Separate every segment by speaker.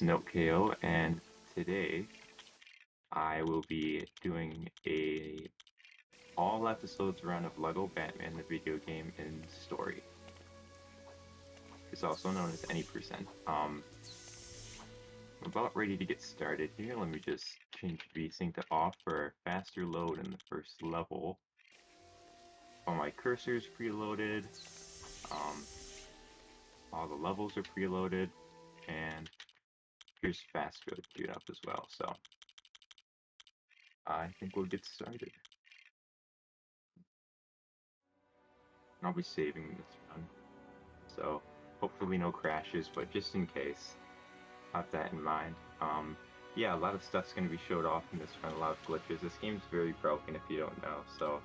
Speaker 1: It's NoteK0, and today I will be doing a all episodes run of Lego Batman the video game in story. It's also known as any percent. I'm about ready to get started here. Let me just change VSync to off for a faster load in the first level. All my cursors preloaded. All the levels are preloaded, and here's fast code queued up as well. So I think we'll get started. I'll be saving this run, so hopefully no crashes, but just in case, have that in mind. Yeah, a lot of stuff's going to be showed off in this run, a lot of glitches. This game's very broken if you don't know, so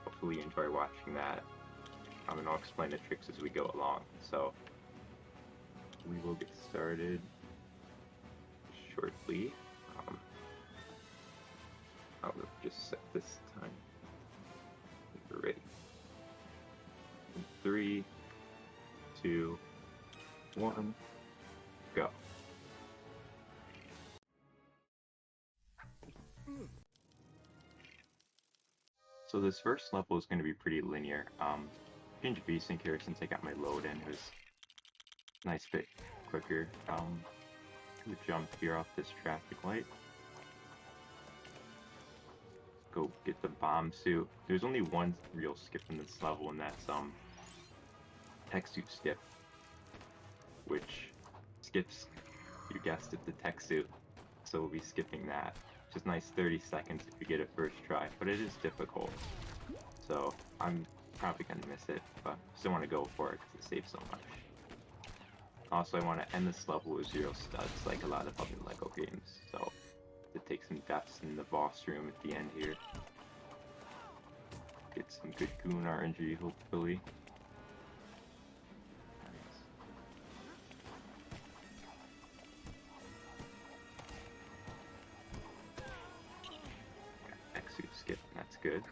Speaker 1: hopefully you enjoy watching that. And I'll explain the tricks as we go along. So we will get started shortly. I'll just set this time. We're ready. 3, 2, 1, go. So this first level is going to be pretty linear. Change VSync here since I got my load in. It was a nice bit quicker. We jump here off this traffic light. Go get the bomb suit. There's only one real skip in this level, and that's tech suit skip, which skips, you guessed it, the tech suit. So we'll be skipping that. Just nice 30 seconds if you get it first try, but it is difficult. So I'm probably gonna miss it, but still want to go for it because it saves so much. Also, I want to end this level with 0 studs, like a lot of other LEGO games. So to take some deaths in the boss room at the end here. Get some good goon RNG, hopefully. X-suit skip, that's good.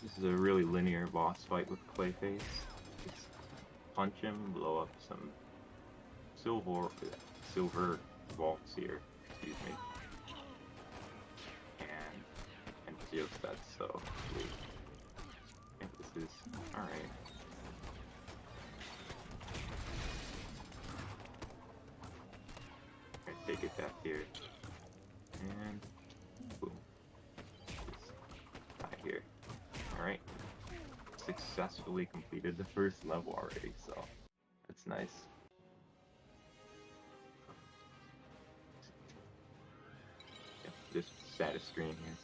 Speaker 1: This is a really linear boss fight with Clayface. Just punch him, blow up some silver vaults here, excuse me. And 0 studs, so sweet. I think this is alright. Take it back here, and boom. Just die here. Alright. Successfully completed the first level already, so that's nice. Yep, just status screen here.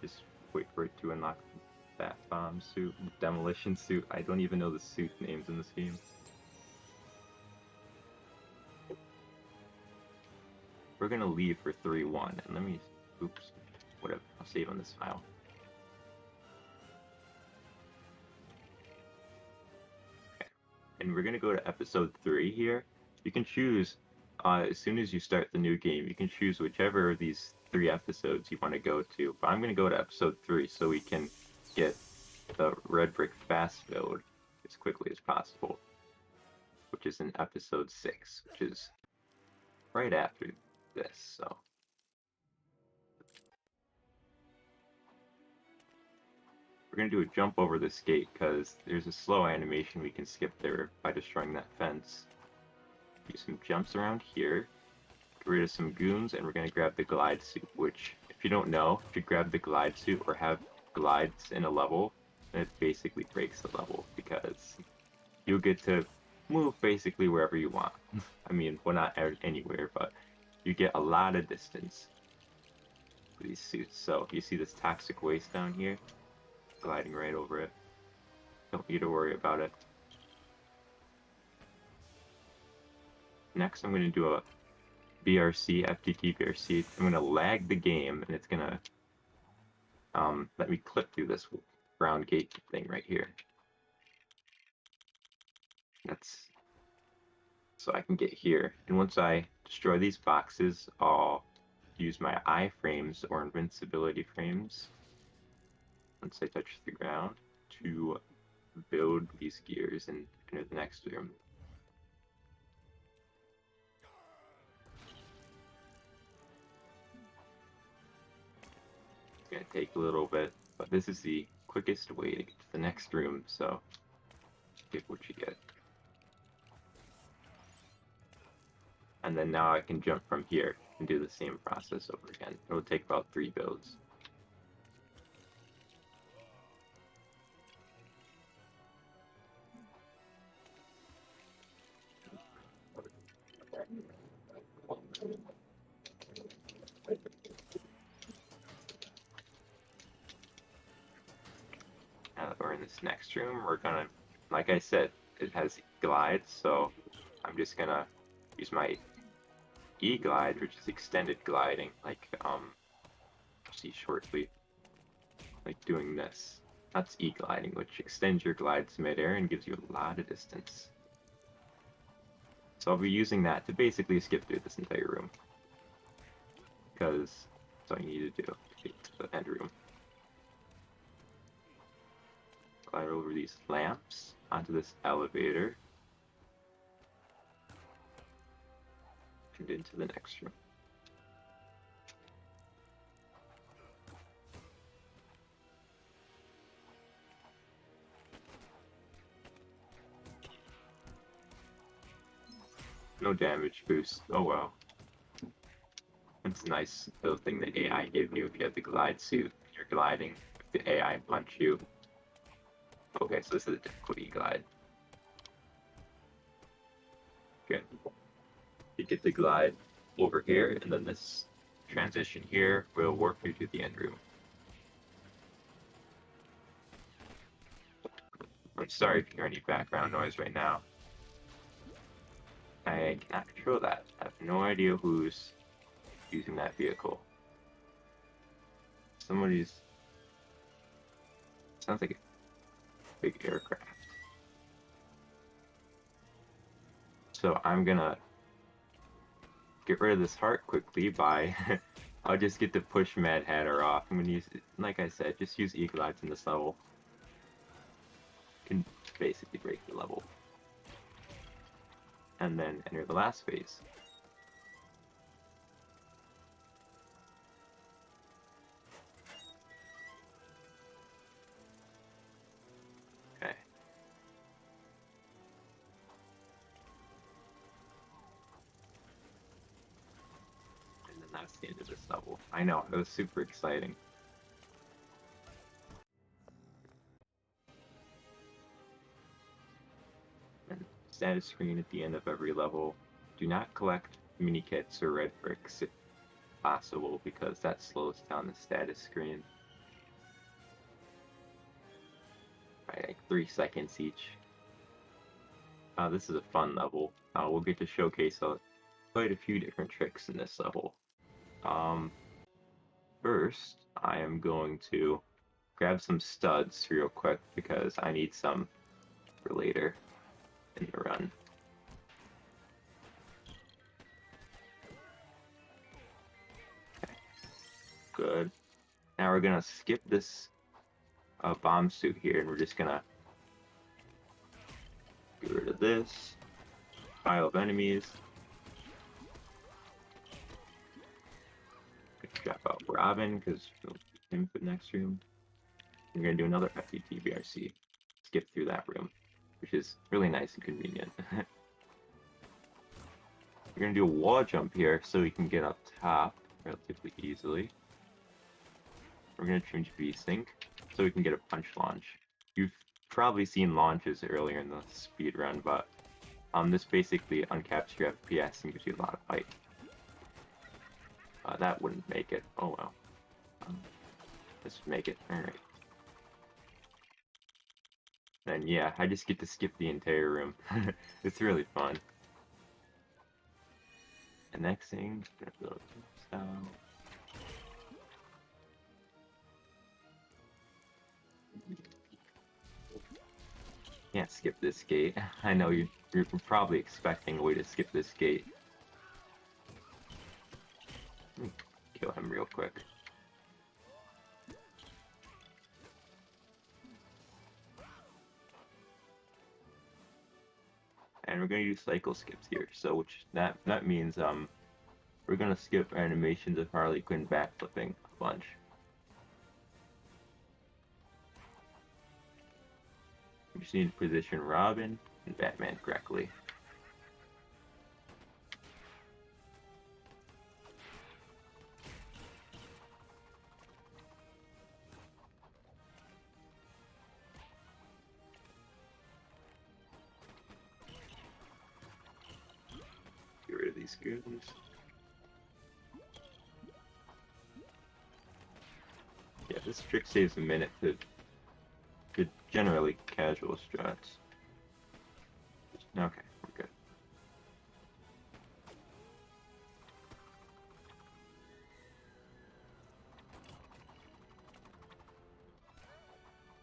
Speaker 1: Just wait for it to unlock that bomb suit, demolition suit. I don't even know the suit names in this game. We're gonna leave for 3-1, and let me, oops, whatever, I'll save on this file. Okay, and we're gonna go to episode 3 here. You can choose, as soon as you start the new game, you can choose whichever of these 3 episodes you want to go to, but I'm gonna go to episode 3 so we can get the red brick fast build as quickly as possible, which is in episode 6, which is right after this, so we're going to do a jump over this gate because there's a slow animation we can skip there by destroying that fence. Do some jumps around here, get rid of some goons, and we're going to grab the glide suit, which, if you don't know, if you grab the glide suit or have glides in a level, then it basically breaks the level because you'll get to move basically wherever you want. I mean, well, not anywhere, but you get a lot of distance with these suits. So you see this toxic waste down here, gliding right over it. Don't need to worry about it. Next, I'm going to do a BRC, FTT BRC. I'm going to lag the game, and it's going to let me clip through this round gate thing right here. That's so I can get here. And once I destroy these boxes, I'll use my iframes or invincibility frames once I touch the ground. to build these gears and enter the next room. It's going to take a little bit, but this is the quickest way to get to the next room, so get what you get. And then now I can jump from here and do the same process over again. It will take about 3 builds. Now that we're in this next room, we're gonna, like I said, it has glides, so I'm just gonna use my E-glide, which is extended gliding, like, see shortly, like doing this. That's E-gliding, which extends your glides mid-air and gives you a lot of distance. So I'll be using that to basically skip through this entire room, because that's all you need to do to get to the end room. Glide over these lamps onto this elevator and into the next room. No damage boost. Oh well. It's a nice little thing the AI gave you if you have the glide suit. You're gliding. If the AI punch you. Okay, so this is a difficulty glide. Good. You get the glide over here, and then this transition here will work you to the end room. I'm sorry if you hear any background noise right now. I cannot control that. I have no idea who's using that vehicle. Somebody's... Sounds like a big aircraft. So I'm gonna get rid of this heart quickly by... I'll just get the push Mad Hatter off. I'm gonna use, like I said, just use E-glides in this level. Can basically break the level. And then enter the last phase. Okay. And then that's the end of this level. I know, it was super exciting. And status screen at the end of every level. Do not collect mini kits or red bricks if possible, because that slows down the status screen by like 3 seconds each. This is a fun level. We'll get to showcase quite a few different tricks in this level. First, I am going to grab some studs real quick because I need some for later in the run. Okay. Good. Now we're gonna skip this bomb suit here, and we're just gonna get rid of this pile of enemies. Drop out Robin because him for the next room. We're gonna do another FET BRC. Skip through that room, which is really nice and convenient. We're gonna do a wall jump here so we can get up top relatively easily. We're gonna change V-Sync so we can get a punch launch. You've probably seen launches earlier in the speed run, but this basically uncaps your FPS and gives you a lot of height. That wouldn't make it. Oh well. This would make it. Alright. Then yeah, I just get to skip the entire room. It's really fun. And next thing, can't skip this gate. I know you're probably expecting a way to skip this gate. Kill him real quick. and we're going to do cycle skips here. So which that means we're going to skip animations of Harley Quinn backflipping a bunch. We just need to position Robin and Batman correctly. Get rid of these goons. Yeah, this trick saves a minute to generally casual strats. Okay, we're good.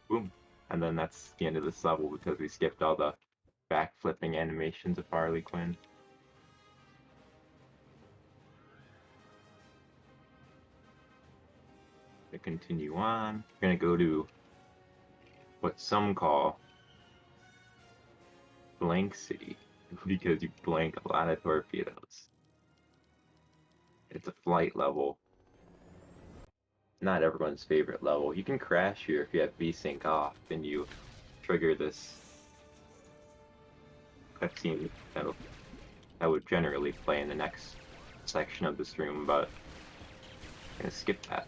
Speaker 1: Boom. And then that's the end of this level because we skipped all the backflipping animations of Harley Quinn. To continue on, we're gonna go to what some call Blank City because you blank a lot of torpedoes. It's a flight level. Not everyone's favorite level. You can crash here if you have VSync off and you trigger this cutscene that would generally play in the next section of this room, but I'm gonna skip that.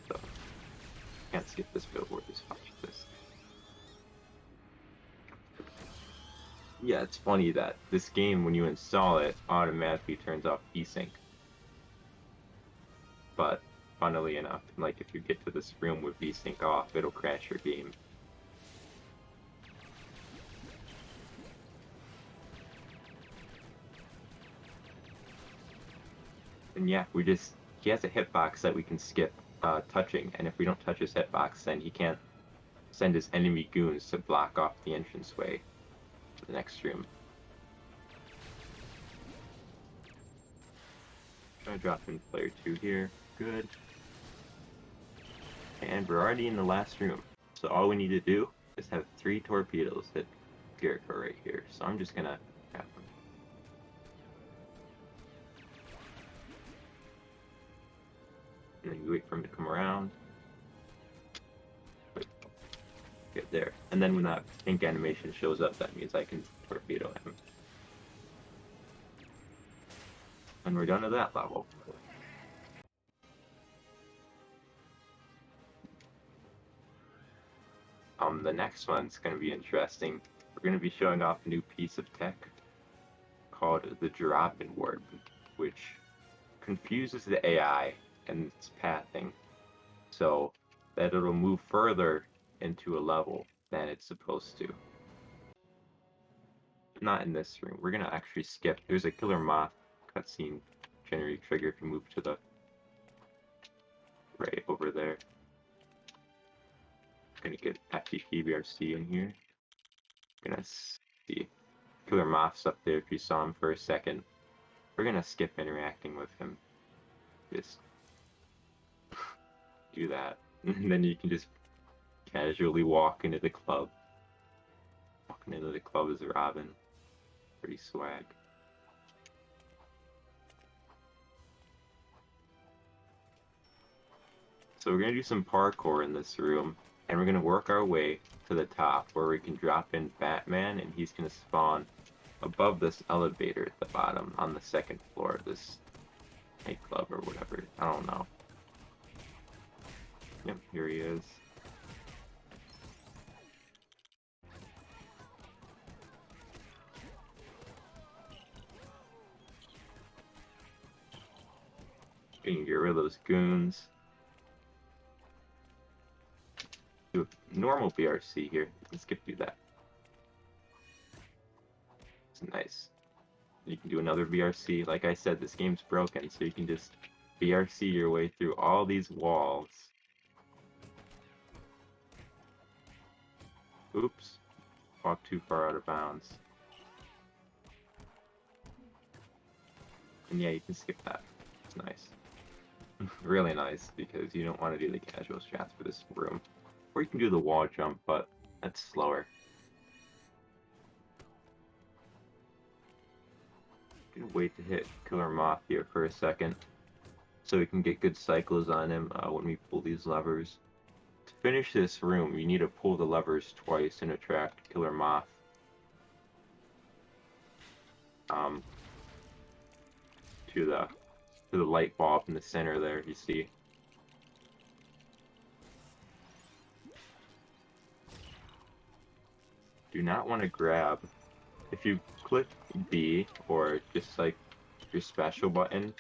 Speaker 1: So can't skip this billboard, just watch this. Yeah, it's funny that this game, when you install it, automatically turns off VSync. But funnily enough, like if you get to this room with VSync off, it'll crash your game. And yeah, he has a hitbox that we can skip touching, and if we don't touch his hitbox, then he can't send his enemy goons to block off the entranceway to the next room. Gonna drop in player 2 here. Good. And we're already in the last room. So all we need to do is have 3 torpedoes hit Jericho right here. So I'm just gonna have them. And then you wait for him to come around. Get there. And then when that pink animation shows up, that means I can torpedo him. And we're done to that level. The next one's going to be interesting. We're going to be showing off a new piece of tech called the drop-in warp, which confuses the AI and its pathing so that it'll move further into a level than it's supposed to. Not in this room. We're going to actually skip. There's a killer moth cutscene generate trigger if you move to the right over there. Gonna get FTP BRC in here. Gonna see Killer Moth's up there if you saw him for a second. We're gonna skip interacting with him. Just do that. And then you can just casually walk into the club. Walking into the club as Robin. Pretty swag. So we're gonna do some parkour in this room. And we're going to work our way to the top where we can drop in Batman and he's going to spawn above this elevator at the bottom on the 2nd floor of this nightclub or whatever. I don't know. Yep, here he is. You can get rid of those goons. Do a normal BRC here. Let's skip through that. It's nice. You can do another BRC. Like I said, this game's broken, so you can just BRC your way through all these walls. Oops. Walked too far out of bounds. And yeah, you can skip that. It's nice. Really nice, because you don't want to do the casual strats for this room. Or you can do the wall jump, but that's slower. Wait to hit Killer Moth here for a second so we can get good cycles on him when we pull these levers. To finish this room, you need to pull the levers twice and attract Killer Moth. To the light bulb in the center there, you see. Do not want to grab. If you click B or just like your special button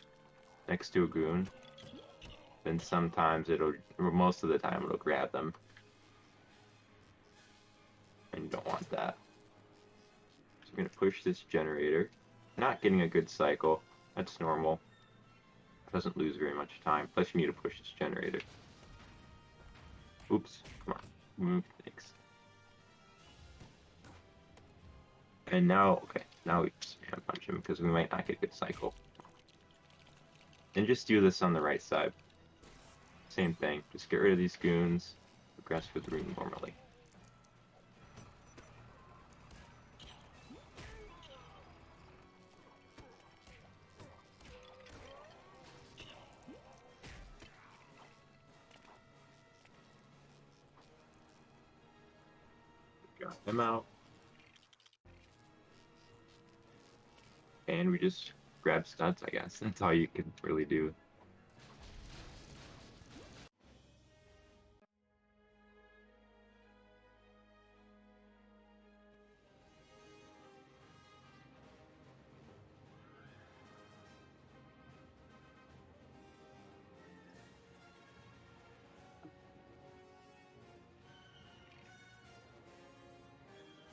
Speaker 1: next to a goon, then sometimes it'll, or most of the time it'll grab them. And you don't want that. So we're going to push this generator. Not getting a good cycle. That's normal. Doesn't lose very much time. Plus you need to push this generator. Oops. Come on. Thanks. And now, okay, now we spam punch him because we might not get a good cycle. And just do this on the right side. Same thing. Just get rid of these goons. Progress with the room normally. Got them out. And we just grab studs, I guess. That's all you can really do.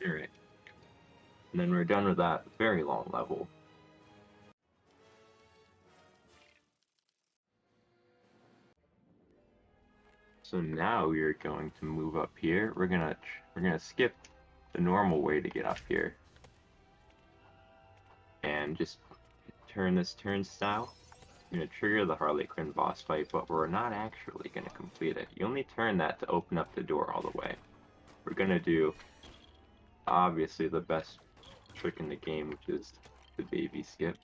Speaker 1: Alright. And then we're done with that very long level. So now we are going to move up here. We're gonna skip the normal way to get up here, and just turn this turnstile. We're gonna trigger the Harley Quinn boss fight, but we're not actually gonna complete it. You only turn that to open up the door all the way. We're gonna do obviously the best trick in the game, which is the baby skip.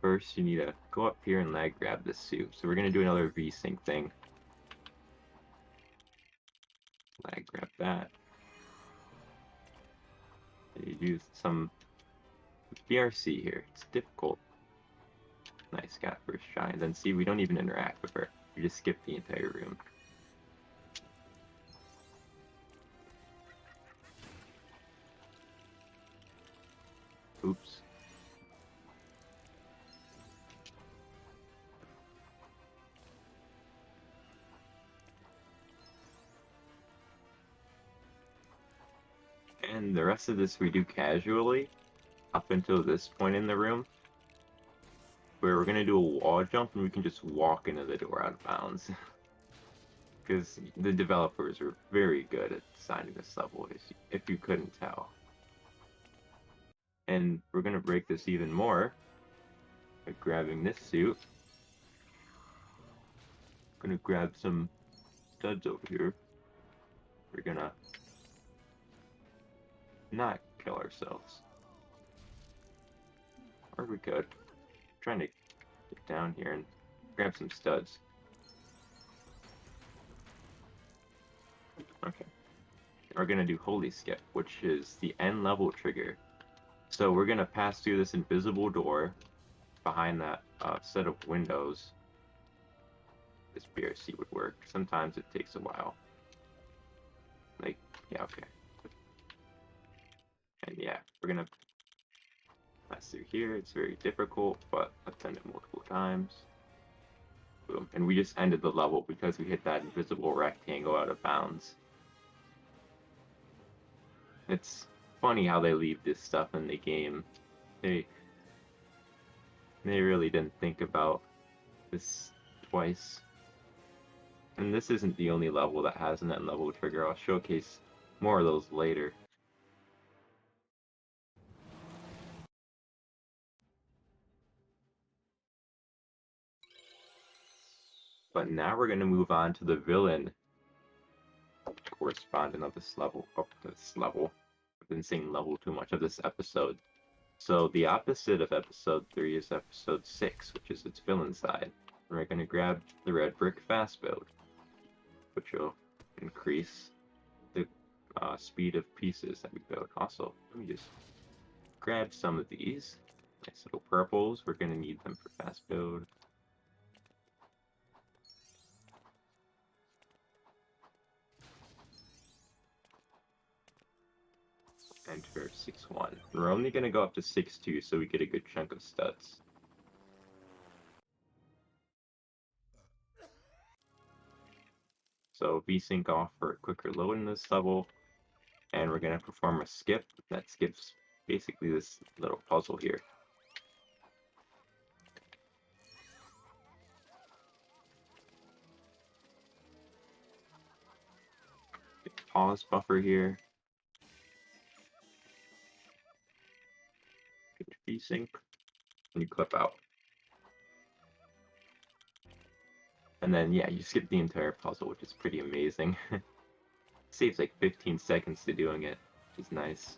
Speaker 1: First, you need to go up here and lag grab this suit. So we're going to do another V-Sync thing. Lag grab that. You use some BRC here. It's difficult. Nice, got first try. And then see, we don't even interact with her. We just skip the entire room. Oops. And the rest of this we do casually up until this point in the room, where we're going to do a wall jump and we can just walk into the door out of bounds. Because the developers are very good at designing this level, if you couldn't tell. And we're going to break this even more by grabbing this suit. Going to grab some studs over here. We're going to not kill ourselves. Or we could. I'm trying to get down here and grab some studs. Okay. We're going to do Holy Skip, which is the end level trigger. So we're going to pass through this invisible door behind that set of windows. This BRC would work. Sometimes it takes a while. Like, yeah, okay. And yeah, we're going to pass through here. It's very difficult, but I've done it multiple times. Boom. And we just ended the level because we hit that invisible rectangle out of bounds. It's funny how they leave this stuff in the game. They really didn't think about this twice. And this isn't the only level that has an end level trigger. I'll showcase more of those later. But now we're going to move on to the villain correspondent of this level. been saying level too much of this episode. So the opposite of episode 3 is episode 6, which is its villain side. We're going to grab the red brick fast build, which will increase the speed of pieces that we build. Also, let me just grab some of these. Nice little purples. We're going to need them for fast build. Enter 6-1. We're only going to go up to 6-2 so we get a good chunk of studs. So VSync off for a quicker load in this level, and we're going to perform a skip that skips basically this little puzzle here. Pause buffer here. VSync, and you clip out. And then, yeah, you skip the entire puzzle, which is pretty amazing. Saves like 15 seconds to doing it, which is nice.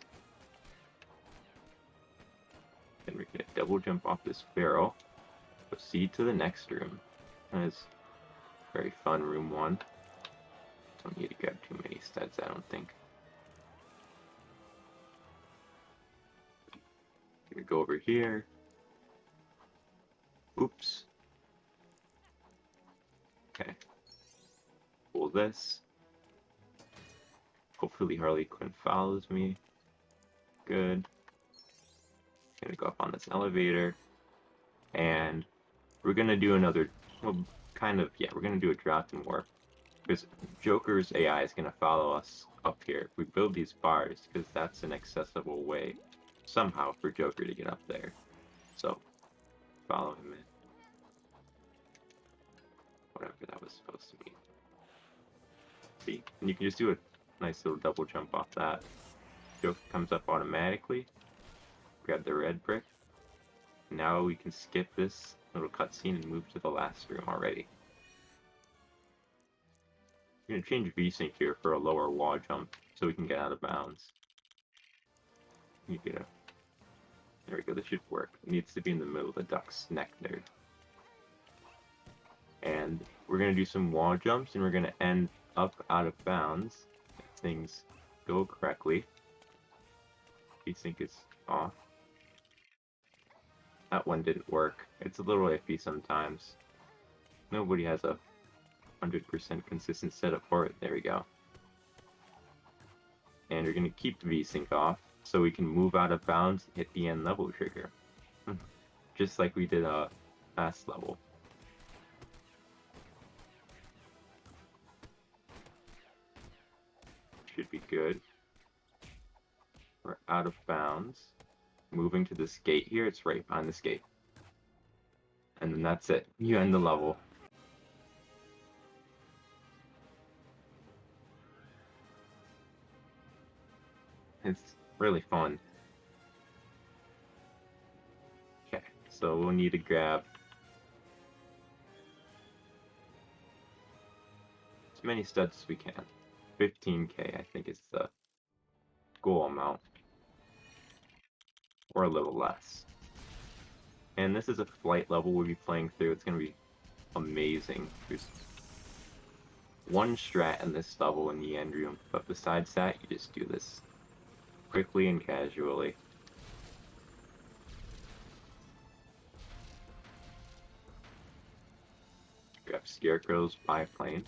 Speaker 1: Then we're gonna double jump off this barrel, proceed to the next room. That is very fun, room 1. Don't need to grab too many studs, I don't think. Gonna go over here. Oops. Okay. Pull this. Hopefully Harley Quinn follows me. Good. Gonna go up on this elevator. And we're gonna do another, well, kind of, yeah, we're gonna do a drop and warp. Because Joker's AI is gonna follow us up here. We build these bars, because that's an accessible way, somehow, for Joker to get up there. So, follow him in. Whatever that was supposed to be. See? And you can just do a nice little double jump off that. Joker comes up automatically. Grab the red brick. Now we can skip this little cutscene and move to the last room already. We're going to change VSync here for a lower wall jump so we can get out of bounds. You get a... There we go, this should work. It needs to be in the middle of the duck's neck there. And we're going to do some wall jumps, and we're going to end up out of bounds if things go correctly. VSync is off. That one didn't work. It's a little iffy sometimes. Nobody has a 100% consistent setup for it. There we go. And we're going to keep VSync off so we can move out of bounds and hit the end level trigger. Just like we did last level. Should be good. We're out of bounds. Moving to this gate here, it's right behind this gate. And then that's it. You end the level. It's really fun. Okay, so we'll need to grab as many studs as we can. 15k, I think, is the goal amount. Or a little less. And this is a flight level we'll be playing through. It's going to be amazing. There's one strat in this level in the end room, but besides that, you just do this quickly and casually. Grab Scarecrow's biplane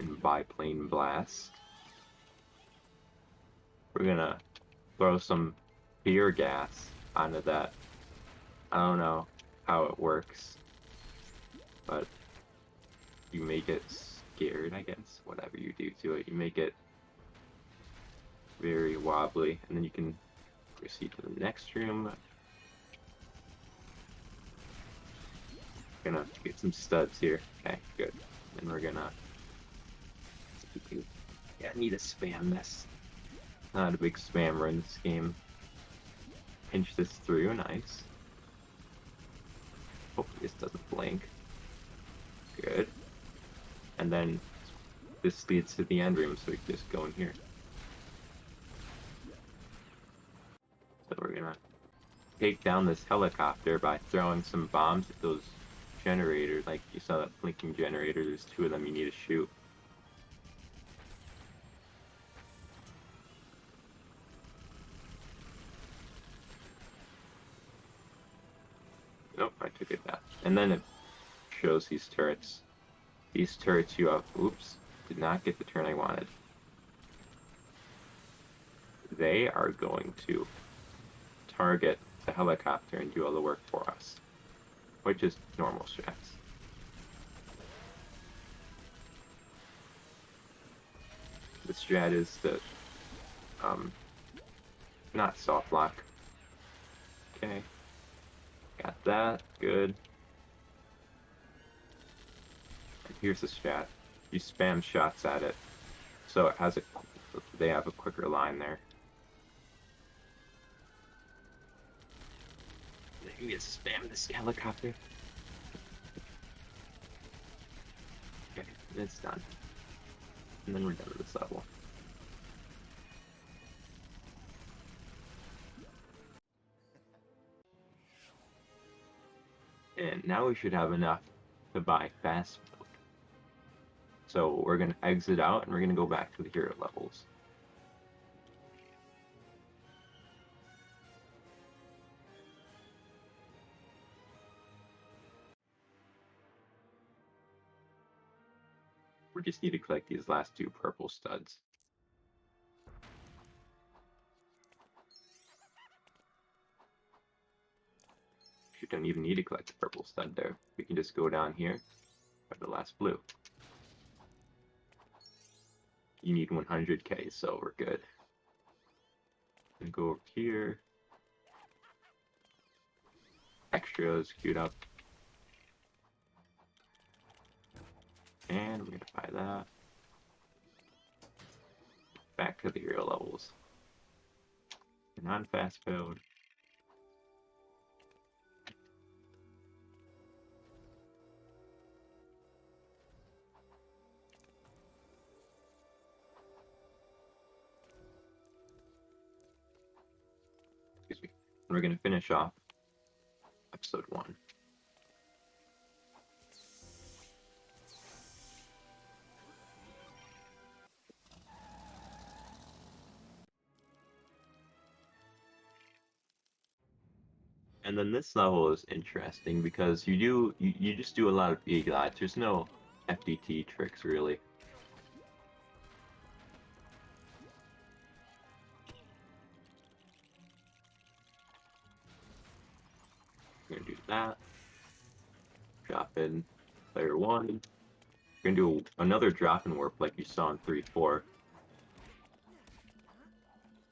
Speaker 1: and biplane blast. We're gonna throw some beer gas onto that. I don't know how it works, but you make it scared, I guess. Whatever you do to it, you make it very wobbly, and then you can proceed to the next room. Gonna get some studs here. Okay, good. And we're gonna... Yeah, I need to spam this. Not a big spammer in this game. Pinch this through, nice. Hopefully this doesn't blink. Good. And then this leads to the end room, so we can just go in here. take down this helicopter by throwing some bombs at those generators. Like you saw that blinking generator, there's 2 of them you need to shoot. Nope, I took it back. And then it shows these turrets. These turrets you have, oops, did not get the turn I wanted. They are going to target the helicopter and do all the work for us, which is normal strats. The strat is to not soft lock. Okay, got that, good. And here's the strat. You spam shots at it, so it has they have a quicker line there. You just spam this helicopter. Okay, it's done. And then we're done with this level. And now we should have enough to buy fast food. So we're going to exit out and we're going to go back to the hero levels. We just need to collect these last 2 purple studs. You don't even need to collect the purple stud there. We can just go down here, grab the last blue. You need 100k, so we're good. And go over here. Extras queued up. And we're gonna buy that. Back to the hero levels. And on fast build. Excuse me. And we're gonna finish off episode 1. And then this level is interesting because you just do a lot of E-glides. There's no FDT tricks really. We're gonna do that. Drop in player 1. We're gonna do another drop in warp like you saw in 3-4.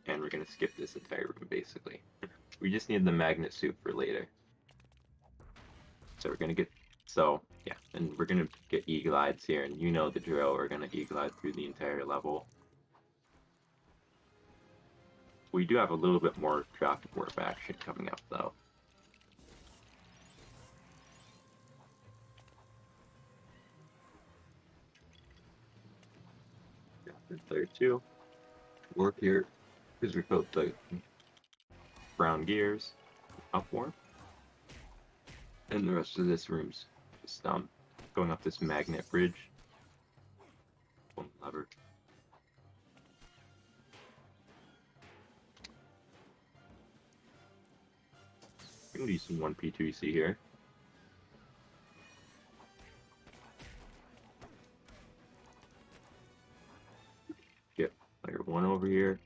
Speaker 1: And we're gonna skip this entire room basically. We just need the magnet suit for later. So we're gonna get, yeah, and we're gonna get E-glides here, and you know the drill, we're gonna E-glide through the entire level. We do have a little bit more drop and warp action coming up though. Drop in player 2. Warp here, because we built the brown gears, up warp. And the rest of this room's just going up this magnet bridge. One lever. We can do some 1P2C here. Get player 1 over here.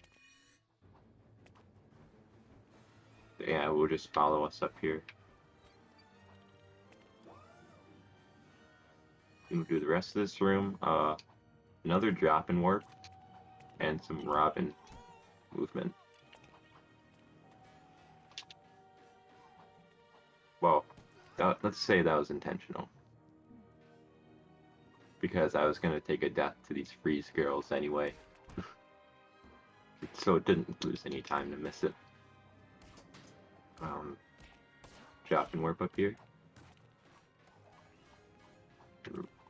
Speaker 1: Yeah, we'll just follow us up here. We'll do the rest of this room. Another drop and warp, and some Robin movement. Well, let's say that was intentional. Because I was going to take a death to these freeze girls anyway. So it didn't lose any time to miss it. Drop and warp up here.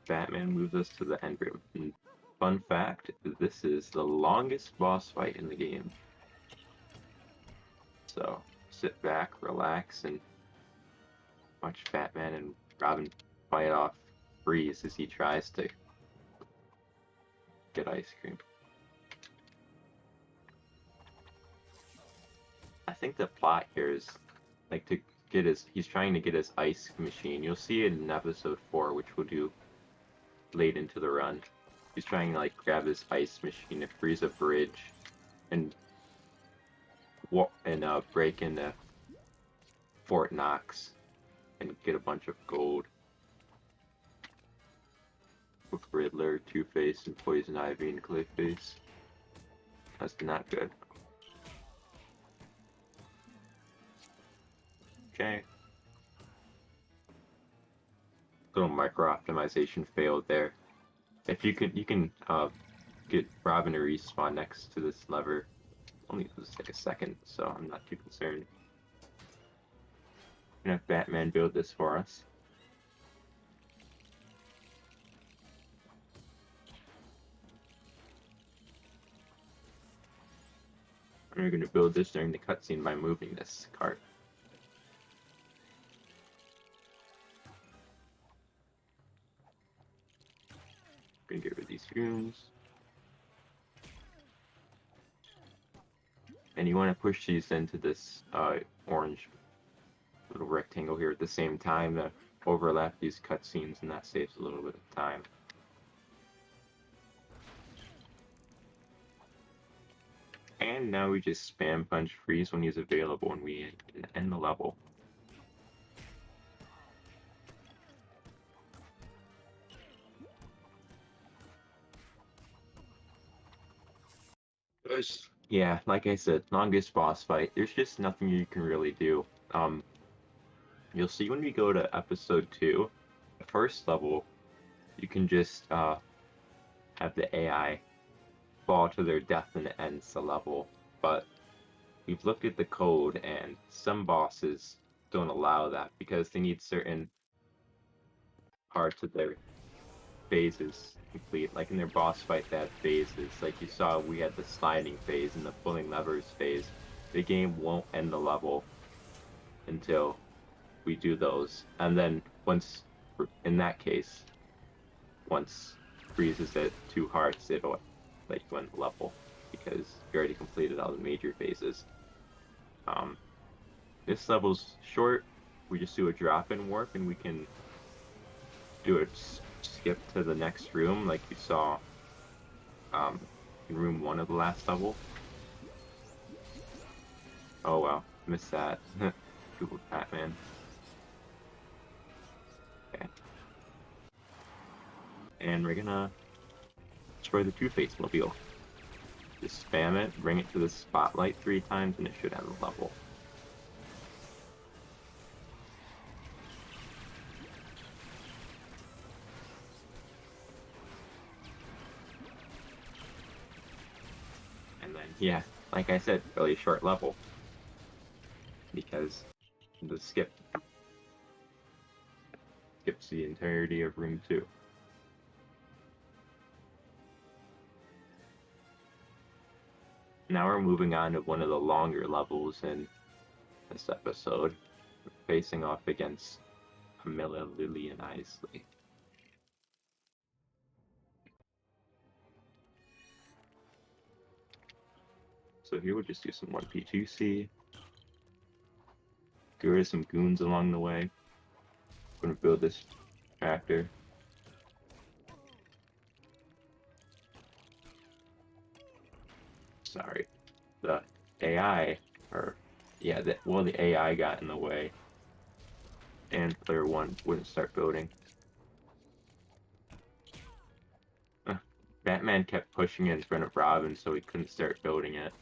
Speaker 1: Batman moves us to the end room. And fun fact, this is the longest boss fight in the game. So, sit back, relax, and watch Batman and Robin fight off Freeze as he tries to get ice cream. I think the plot here is like to get he's trying to get his ice machine. You'll see it in episode 4, which we'll do late into the run. He's trying to like grab his ice machine to freeze a bridge and break into Fort Knox and get a bunch of gold with Riddler, Two-Face, and Poison Ivy and Clayface. That's not good. Okay. Little micro optimization failed there. If you can get Robin to respawn next to this lever. Only just like a second, so I'm not too concerned. And have Batman build this for us. And we're going to build this during the cutscene by moving this cart. Gonna get rid of these goons. And you want to push these into this orange little rectangle here at the same time to overlap these cutscenes, and that saves a little bit of time. And now we just spam punch Freeze when he's available and we end the level. Yeah, like I said, longest boss fight. There's just nothing you can really do. You'll see when we go to episode 2, the first level, you can just have the AI fall to their death and it ends the level. But we've looked at the code and some bosses don't allow that because they need certain parts of their phases complete. Like in their boss fight, they have phases. Like you saw, we had the sliding phase and the pulling levers phase. The game won't end the level until we do those. And then once, in that case, once Freeze at 2 hearts, it'll let you end the level because you already completed all the major phases. This level's short. We just do a drop-in warp and we can do a skip to the next room like you saw in room 1 of the last level. Oh wow, missed that. Google Batman. Okay. And we're gonna destroy the Two-Face mobile. Just spam it, bring it to the spotlight 3 times, and it should end the level. And then, yeah, like I said, really short level. Because the skips the entirety of room 2. Now we're moving on to one of the longer levels in this episode, facing off against Camilla, Lily, and Isley. So here we'll just do some 1P2C. Get rid of some goons along the way. I'm gonna build this tractor. Sorry, the AI, the AI got in the way, and player 1 wouldn't start building. Batman kept pushing it in front of Robin, so he couldn't start building it.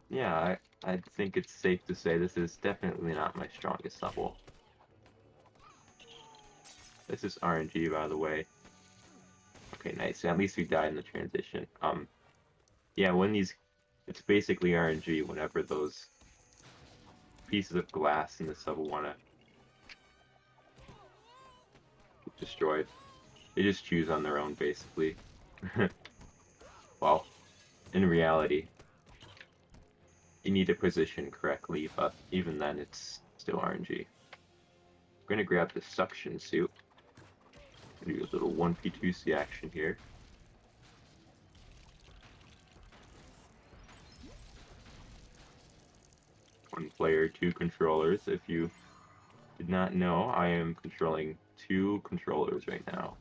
Speaker 1: Yeah, I think it's safe to say this is definitely not my strongest level. This is RNG, by the way. Okay, nice. At least we died in the transition. Yeah, it's basically RNG whenever those pieces of glass in this level want to get destroyed. They just choose on their own, basically. Well, in reality, you need to position correctly, but even then it's still RNG. We're gonna grab the suction suit. Do a little 1P2C action here. One player, two controllers. If you did not know, I am controlling two controllers right now.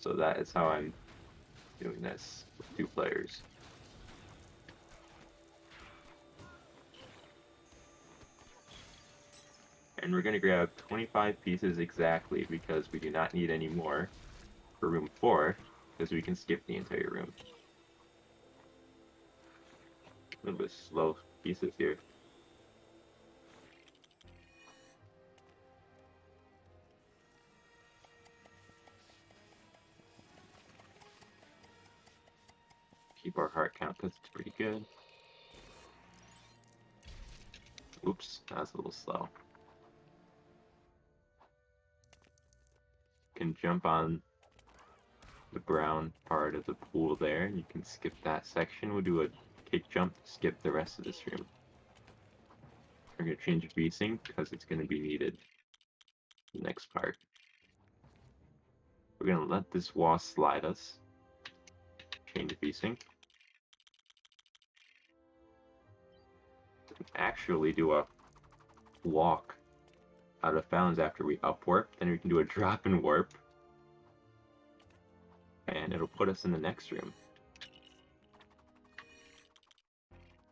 Speaker 1: So that is how I'm doing this with two players. And we're going to grab 25 pieces exactly because we do not need any more for room 4 because we can skip the entire room. A little bit slow pieces here. Keep our heart count because it's pretty good. Oops, that was a little slow. Can jump on the brown part of the pool there. You can skip that section. We'll do a kick jump to skip the rest of this room. We're going to change V-sync because it's going to be needed the next part. We're going to let this wall slide us. Change V-sync. Actually do a walk out of bounds after we up warp. Then we can do a drop and warp. And it'll put us in the next room.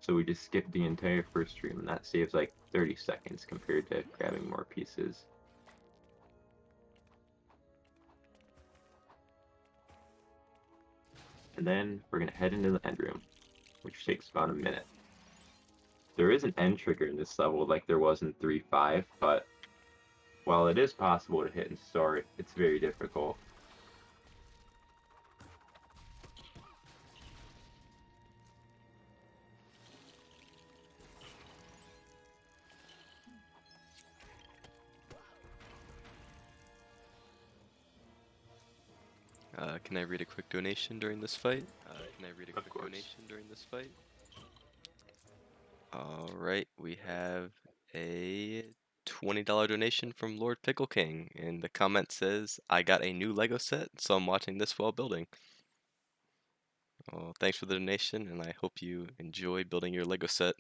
Speaker 1: So we just skip the entire first room, and that saves like 30 seconds compared to grabbing more pieces. And then we're going to head into the end room, which takes about a minute. There is an end trigger in this level like there was in 3.5, but while it is possible to hit and start, it's very difficult.
Speaker 2: Can I read a quick donation during this fight? Alright, we have a $20 donation from Lord Pickle King, and the comment says, I got a new Lego set, so I'm watching this while building. Well, thanks for the donation, and I hope you enjoy building your Lego set.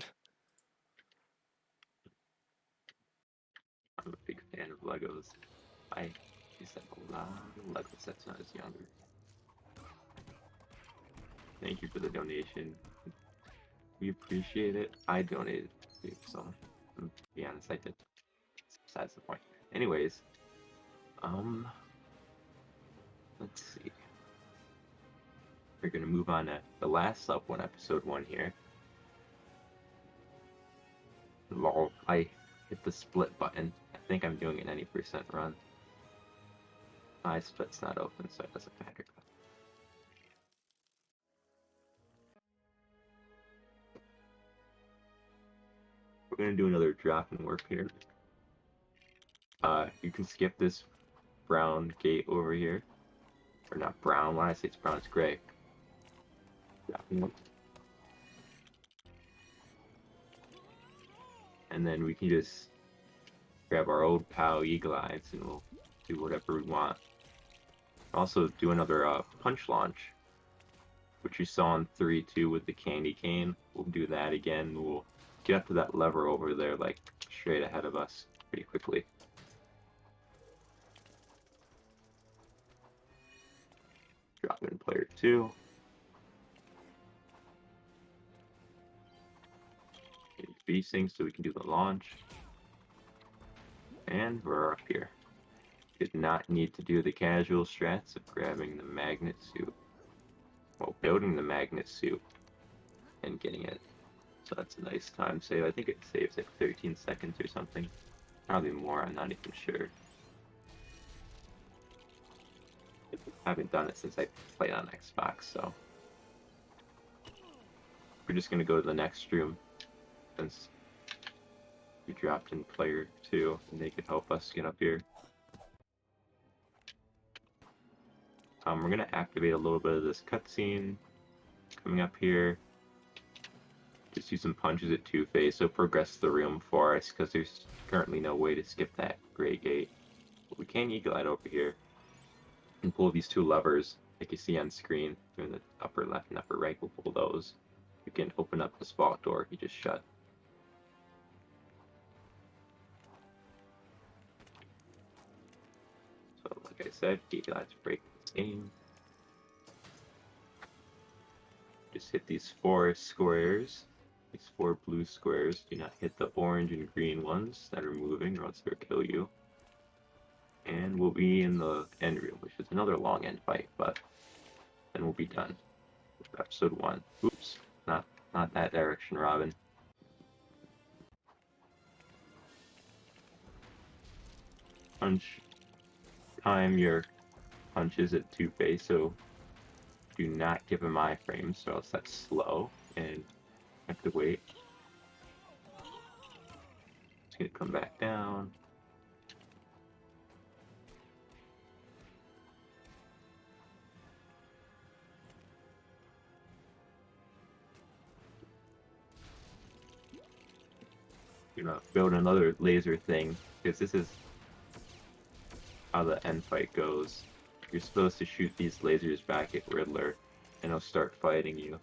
Speaker 1: I'm a big fan of Legos. I used to have a lot of Lego sets when I was younger. Thank you for the donation. We appreciate it. I donated too, so to be honest, I did. That's the point. Anyways, let's see. We're gonna move on to the last sub one, episode 1 here. Lol, I hit the split button. I think I'm doing an 90% run. My split's not open, so it doesn't matter. We're gonna do another drop and warp here. You can skip this brown gate over here. Or not brown, when I say it's brown, it's gray. Drop and warp. And then we can just grab our old pal Eagle Eyes and we'll do whatever we want. Also do another punch launch, which you saw in 3-2 with the candy cane. We'll do that again. We'll get up to that lever over there, like straight ahead of us, pretty quickly. Drop in player 2. V-sync so we can do the launch. And we're up here. Did not need to do the casual strats of grabbing the magnet suit. Well, building the magnet suit and getting it. So that's a nice time save. I think it saves like 13 seconds or something. Probably more, I'm not even sure. I haven't done it since I played on Xbox, so. We're just gonna go to the next room since we dropped in player 2 and they could help us get up here. We're gonna activate a little bit of this cutscene coming up here. Just do some punches at Two-Face, so progress the room for us, because there's currently no way to skip that gray gate. But we can Eagle Eye over here and pull these two levers, like you see on screen, in the upper left and upper right. We'll pull those. You can open up the spot door he just shut. So, like I said, Eagle Eye to break this game. Just hit these 4 squares. These 4 blue squares. Do not hit the orange and green ones that are moving, or else they'll kill you. And we'll be in the end room, which is another long end fight, but then we'll be done with episode 1. Oops, not that direction, Robin. Punch. Time your punches at Two-Face, so do not give him iframes, or else that's slow, and have to wait. It's gonna come back down. Build another laser thing, because this is how the end fight goes. You're supposed to shoot these lasers back at Riddler, and he'll start fighting you.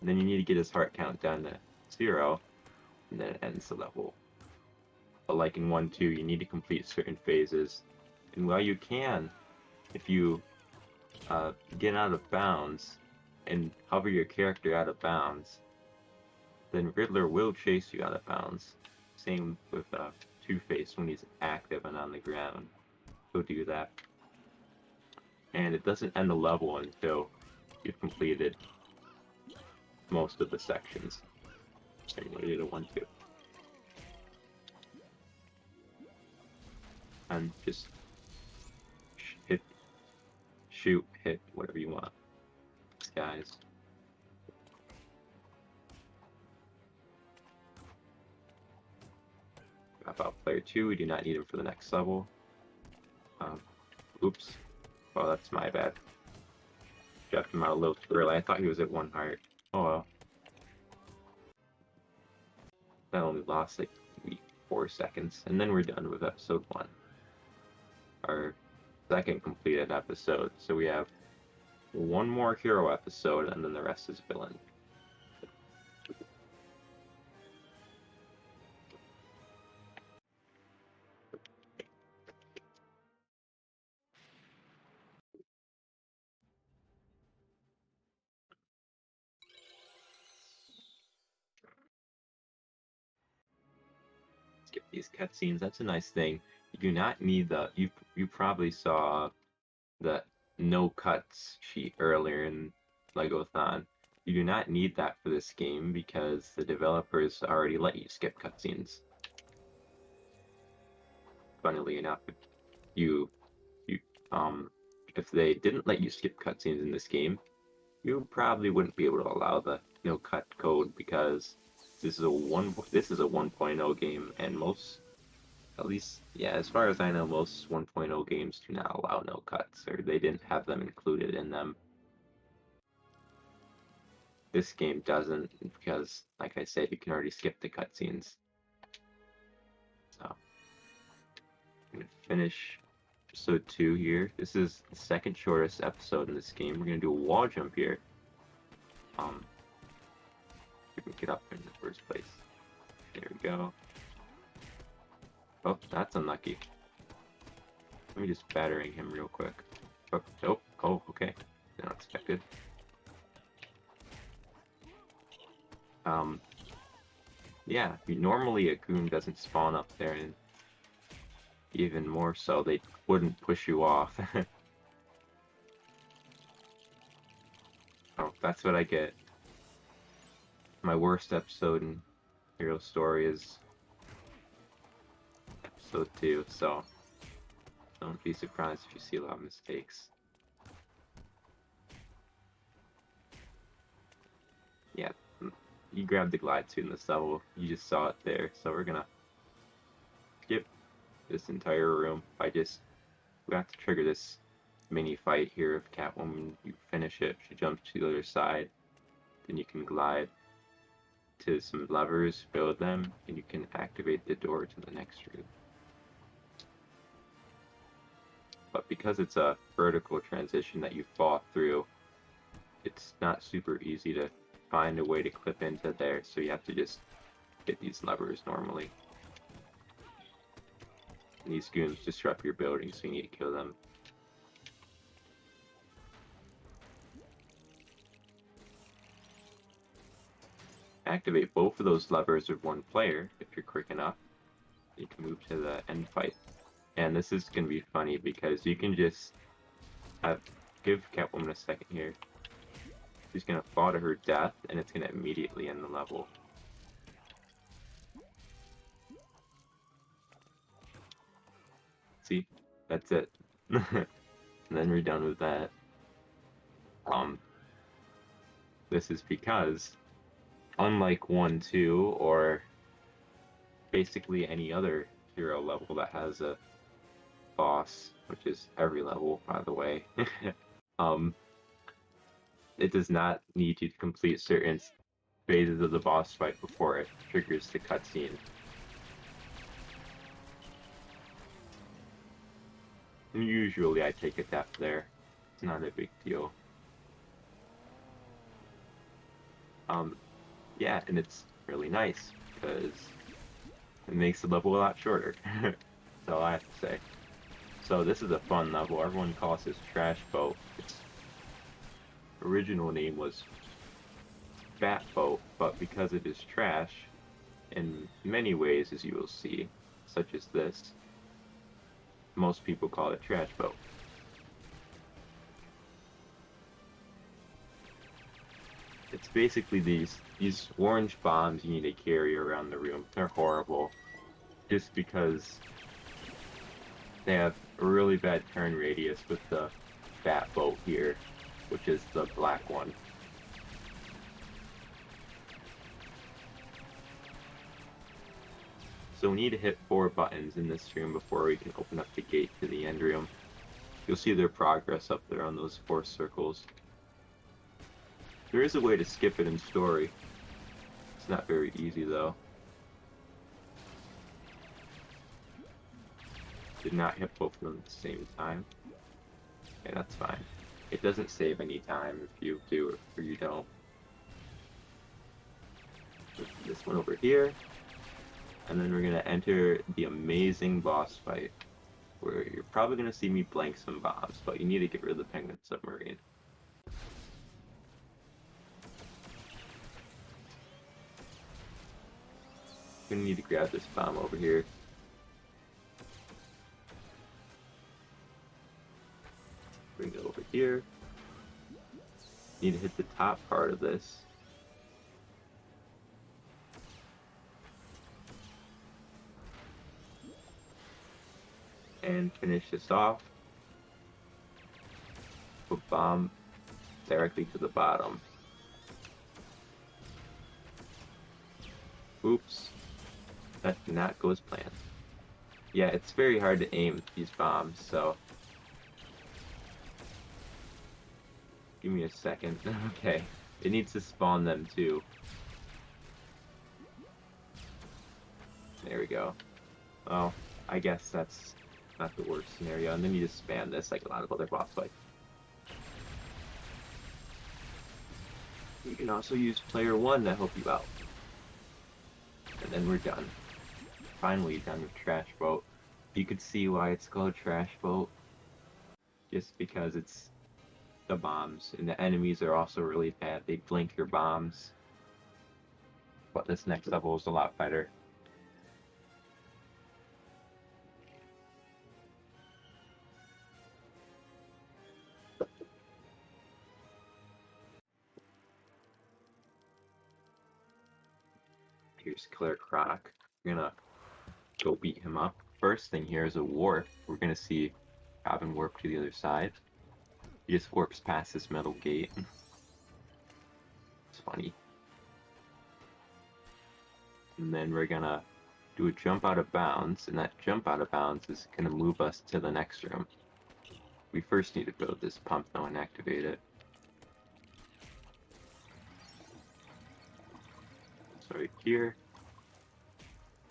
Speaker 1: And then you need to get his heart count down to 0, and then it ends the level. But like in 1-2, you need to complete certain phases. And while you can, if you get out of bounds and hover your character out of bounds, then Riddler will chase you out of bounds. Same with Two-Face when he's active and on the ground. He'll do that. And it doesn't end the level until you've completed most of the sections. So you ready to 1-2. And just hit, shoot, hit, whatever you want. These guys. Drop out player 2, we do not need him for the next level. Oops. Oh, that's my bad. Dropped him out a little too early. I thought he was at 1 heart. Oh well. That only lost like 4 seconds. And then we're done with episode 1. Our second completed episode. So we have 1 more hero episode, and then the rest is villain. Skip these cutscenes. That's a nice thing. You do not need the. You probably saw the no cuts sheet earlier in LEGOthon. You do not need that for this game because the developers already let you skip cutscenes. Funnily enough, if they didn't let you skip cutscenes in this game, you probably wouldn't be able to allow the no cut code because this is a 1.0 game, and most, at least, yeah, as far as I know, most 1.0 games do not allow no cuts, or they didn't have them included in them. This game doesn't, because, like I said, you can already skip the cutscenes. So, I'm gonna finish episode 2 here. This is the second shortest episode in this game. We're gonna do a wall jump here. We can get up in the first place. There we go. Oh, that's unlucky. Let me just battering him real quick. Oh, nope. Oh, okay. Not expected. Yeah, normally a goon doesn't spawn up there, and even more so, they wouldn't push you off. Oh, that's what I get. My worst episode in Hero Story is episode 2, so don't be surprised if you see a lot of mistakes. Yeah, you grabbed the glide suit in this level, you just saw it there, so we're gonna skip this entire room. We have to trigger this mini fight here of Catwoman. You finish it, she jumps to the other side, then you can glide. to some levers, build them, and you can activate the door to the next room. But because it's a vertical transition that you fall through, it's not super easy to find a way to clip into there, so you have to just get these levers normally. And these goons disrupt your building, so you need to kill them. Activate both of those levers with one player if you're quick enough. You can move to the end fight. And this is going to be funny because you can just give Catwoman a second here. She's going to fall to her death, and it's going to immediately end the level. See? That's it. And then we're done with that. This is because, unlike 1-2, or basically any other hero level that has a boss, which is every level, by the way, it does not need you to complete certain phases of the boss fight before it triggers the cutscene. And usually I take a death there. It's not a big deal. Yeah, and it's really nice because it makes the level a lot shorter. That's all I have to say. So this is a fun level. Everyone calls this Trash Boat. Its original name was Fat Boat, but because it is trash, in many ways, as you will see, such as this, most people call it Trash Boat. It's basically these orange bombs you need to carry around the room. They're horrible, just because they have a really bad turn radius with the Fat Boat here, which is the black one. So we need to hit 4 buttons in this room before we can open up the gate to the end room. You'll see their progress up there on those 4 circles. There is a way to skip it in story. It's not very easy though. Did not hit both of them at the same time. Okay, that's fine. It doesn't save any time if you do it or you don't. Put this one over here. And then we're going to enter the amazing boss fight, where you're probably going to see me blank some bombs, but you need to get rid of the penguin submarine. You're going to need to grab this bomb over here. Bring it over here. You need to hit the top part of this. And finish this off. Put bomb directly to the bottom. Oops. That did not go as planned. Yeah, it's very hard to aim these bombs, so give me a second. Okay. It needs to spawn them too. There we go. Well, I guess that's not the worst scenario. And then you just spam this like a lot of other boss fights. You can also use player 1 to help you out. And then we're done. Finally done with Trash Boat. You could see why it's called Trash Boat. Just because it's the bombs. And the enemies are also really bad. They blink your bombs. But this next level is a lot better. Here's Claire Croc. We're gonna go beat him up. First thing here is a warp. We're gonna see Robin warp to the other side. He just warps past this metal gate. It's funny. And then we're gonna do a jump out of bounds, and that jump out of bounds is gonna move us to the next room. We first need to build this pump though and activate it. So right here.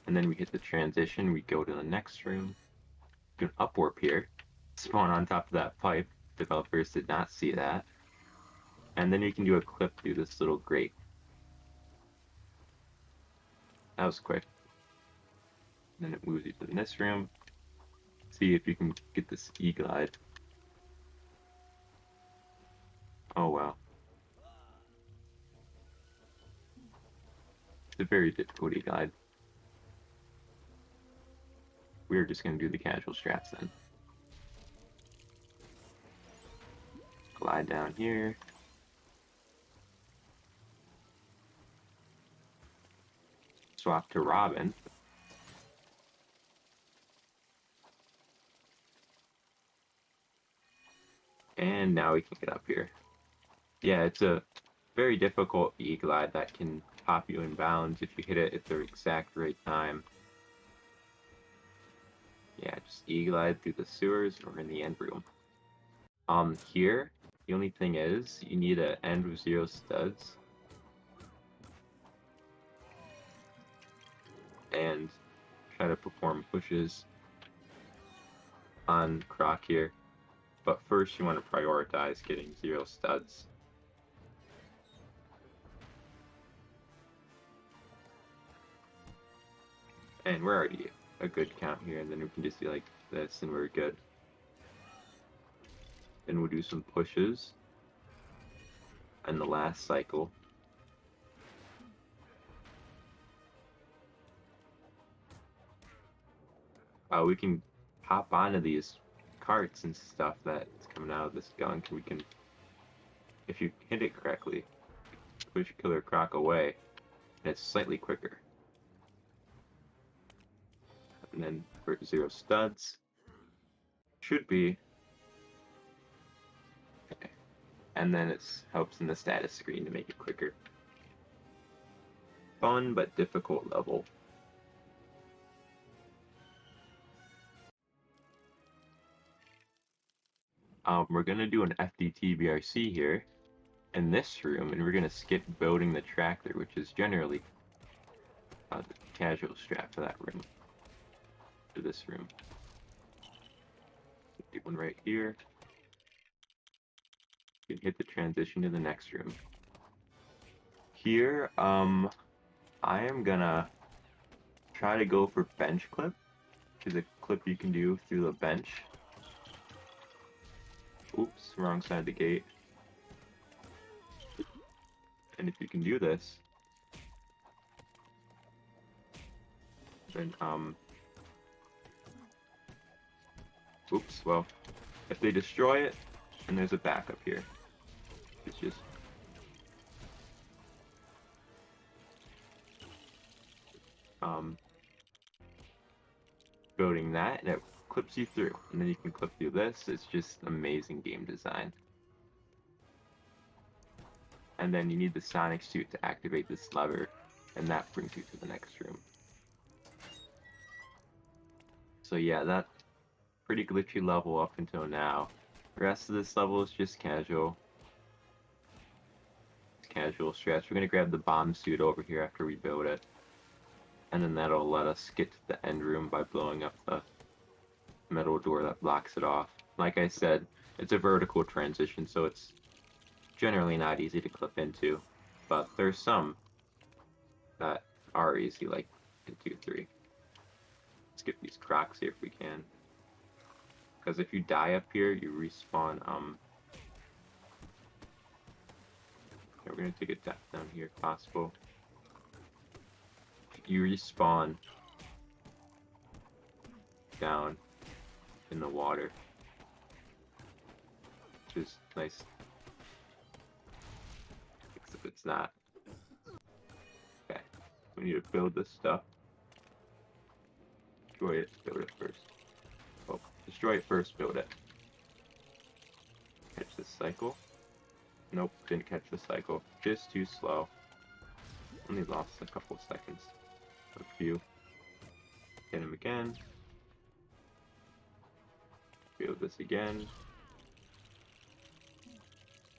Speaker 1: And then we hit the transition, we go to the next room. Do an up warp here. Spawn on top of that pipe. Developers did not see that. And then you can do a clip through this little grate. That was quick. Then it moves you to this room. See if you can get this E-glide. Oh wow. It's a very difficult E-glide. We're just going to do the casual strats then. Glide down here. Swap to Robin. And now we can get up here. Yeah, it's a very difficult E-glide that can pop you in bounds if you hit it at the exact right time. Yeah, just E-glide through the sewers or in the end room. Here, the only thing is, you need an end with 0 studs. And try to perform pushes on Croc here. But first you want to prioritize getting 0 studs. And we're already a good count here, and then we can just be like this and we're good. Then we'll do some pushes in the last cycle. We can hop onto these carts and stuff that's coming out of this gunk. We can, if you hit it correctly, push Killer Croc away, and it's slightly quicker. And then for 0 studs, should be okay. And then it helps in the status screen to make it quicker. Fun but difficult level. We're going to do an FDT BRC here in this room, and we're going to skip building the tractor, which is generally the casual strat for that room, to this room. Do one right here. You can hit the transition to the next room. Here, I am gonna try to go for bench clip, which is a clip you can do through the bench. Oops, wrong side of the gate. And if you can do this, then, oops, well, if they destroy it, and there's a backup here. It's just, building that, and it clips you through. And then you can clip through this. It's just amazing game design. And then you need the Sonic suit to activate this lever, and that brings you to the next room. So yeah, that pretty glitchy level up until now. The rest of this level is just casual. It's casual strats. We're gonna grab the bomb suit over here after we build it. And then that'll let us get to the end room by blowing up the metal door that blocks it off. Like I said, it's a vertical transition, so it's generally not easy to clip into. But there's some that are easy, like in 2-3. Let's get these Crocs here if we can. Because if you die up here, you respawn, we're gonna take a death down here if possible. You respawn down in the water, which is nice. Except it's not. Okay, we need to build this stuff. Destroy it, build it first. Oh, destroy it first, build it. Catch this cycle. Nope, didn't catch the cycle. Just too slow. Only lost a couple seconds. A few. Hit him again. Build this again.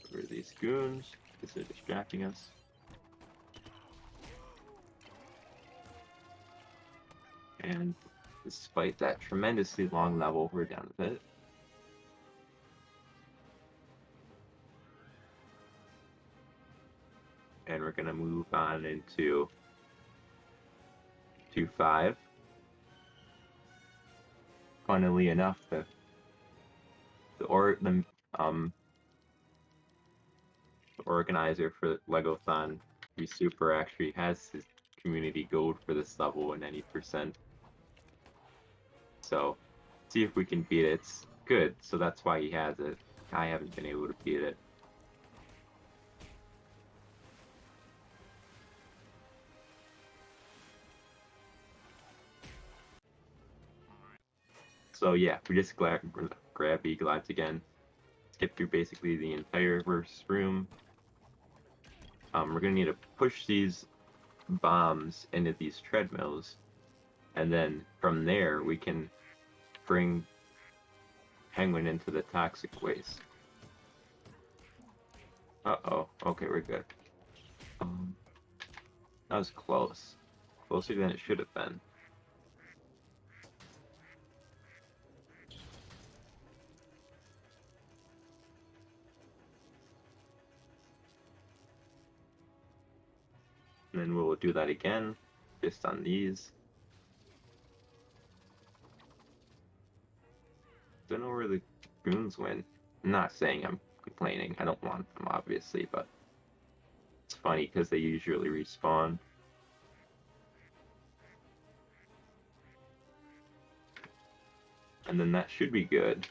Speaker 1: Get rid of these goons, because they're distracting us. And despite that tremendously long level, we're down a bit. And we're gonna move on into 2-5. Funnily enough, the organizer for LEGOthon, Super actually has his community gold for this level in any percent. So, see if we can beat it. It's good, so that's why he has it. I haven't been able to beat it. So yeah, we just grab Eagle Eyes again. Skip through basically the entire first room. We're gonna need to push these bombs into these treadmills, and then from there we can bring Penguin into the toxic waste. Uh-oh, okay, we're good. That was close. Closer than it should have been. And then we'll do that again, just on these. Don't know where the goons went. I'm not saying I'm complaining. I don't want them, obviously, but it's funny because they usually respawn. And then that should be good.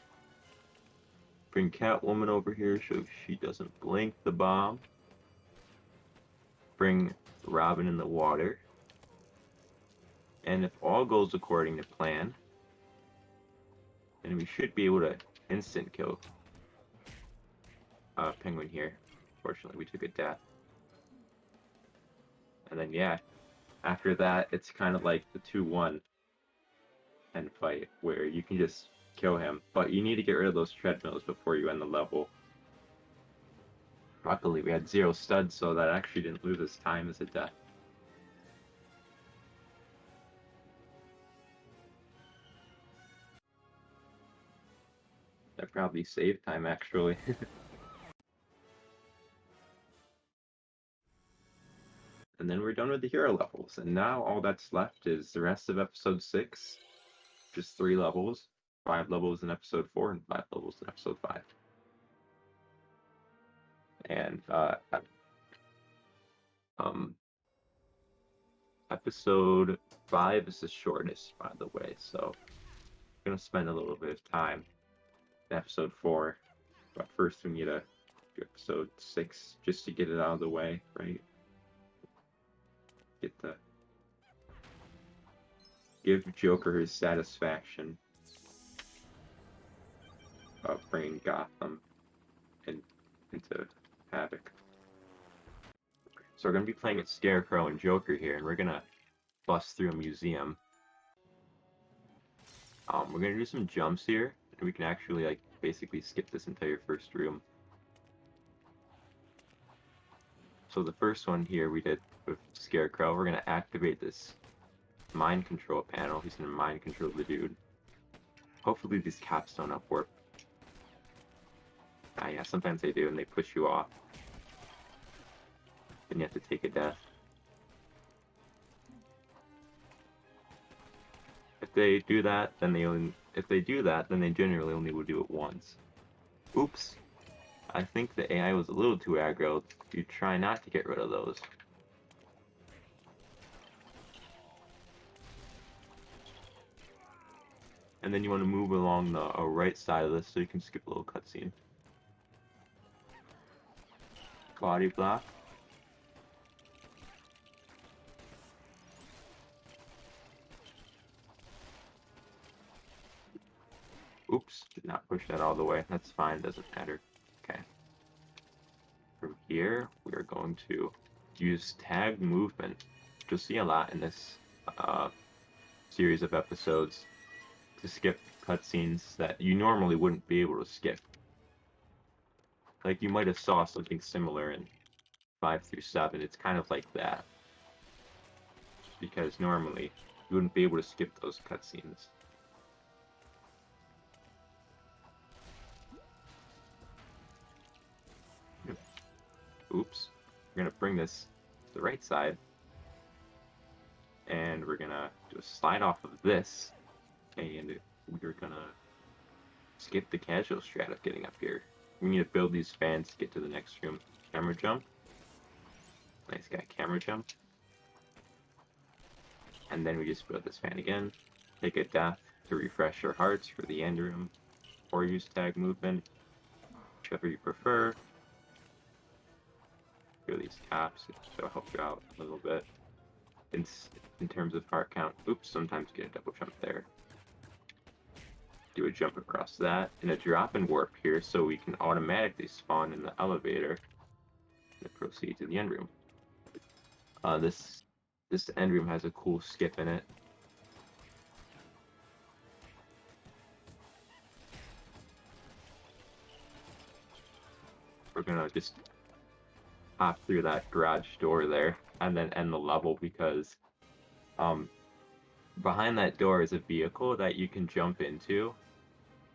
Speaker 1: Bring Catwoman over here so she doesn't blink the bomb. Bring Robin in the water. And if all goes according to plan, then we should be able to instant kill Penguin here. Fortunately, we took a death. And then, yeah, after that, it's kind of like the 2-1 end fight, where you can just kill him, but you need to get rid of those treadmills before you end the level. Luckily, we had 0 studs, so that actually didn't lose us time as a death. That probably saved time, actually. And then we're done with the hero levels, and now all that's left is the rest of episode 6, just 3 levels, 5 levels in episode 4, and 5 levels in episode 5. And episode 5 is the shortest, by the way, so I'm gonna spend a little bit of time in episode 4, but first we need to do episode 6 just to get it out of the way, right? Give Joker his satisfaction of bringing Gotham into Havoc. So we're going to be playing as Scarecrow and Joker here, and we're going to bust through a museum. We're going to do some jumps here, and we can actually, like, basically skip this entire first room. So the first one here we did with Scarecrow, we're going to activate this mind control panel. He's going to mind control the dude. Hopefully these caps don't upwarp. Yeah, sometimes they do, and they push you off. Then you have to take a death. If they do that, then they generally only will do it once. Oops. I think the AI was a little too aggro. You try not to get rid of those. And then you want to move along the right side of this so you can skip a little cutscene. Body block. Oops, did not push that all the way. That's fine, doesn't matter. Okay. From here, we are going to use tag movement, which you'll see a lot in this series of episodes, to skip cutscenes that you normally wouldn't be able to skip. Like, you might have saw something similar in 5 through 7. It's kind of like that. Because normally you wouldn't be able to skip those cutscenes. Oops. We're gonna bring this to the right side, and we're gonna do a slide off of this, and we're gonna skip the casual strat of getting up here. We need to build these fans to get to the next room. Camera jump. Nice guy, camera jump. And then we just build this fan again. Take a death to refresh our hearts for the end room, or use tag movement, whichever you prefer. Go these caps, that'll help you out a little bit. In terms of heart count, oops, sometimes get a double jump there. Do a jump across that, and a drop and warp here so we can automatically spawn in the elevator and proceed to the end room. This end room has a cool skip in it. We're gonna just hop through that garage door there and then end the level because behind that door is a vehicle that you can jump into,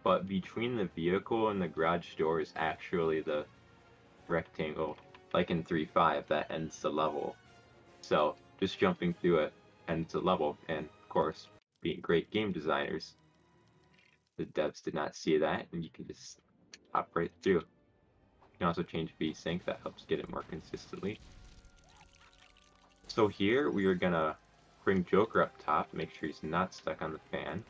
Speaker 1: but between the vehicle and the garage door is actually the rectangle, like in 3.5, that ends the level. So just jumping through it ends the level, and of course, being great game designers, the devs did not see that, and you can just hop right through. You can also change VSync, that helps get it more consistently. So here we are gonna bring Joker up top, make sure he's not stuck on the fan.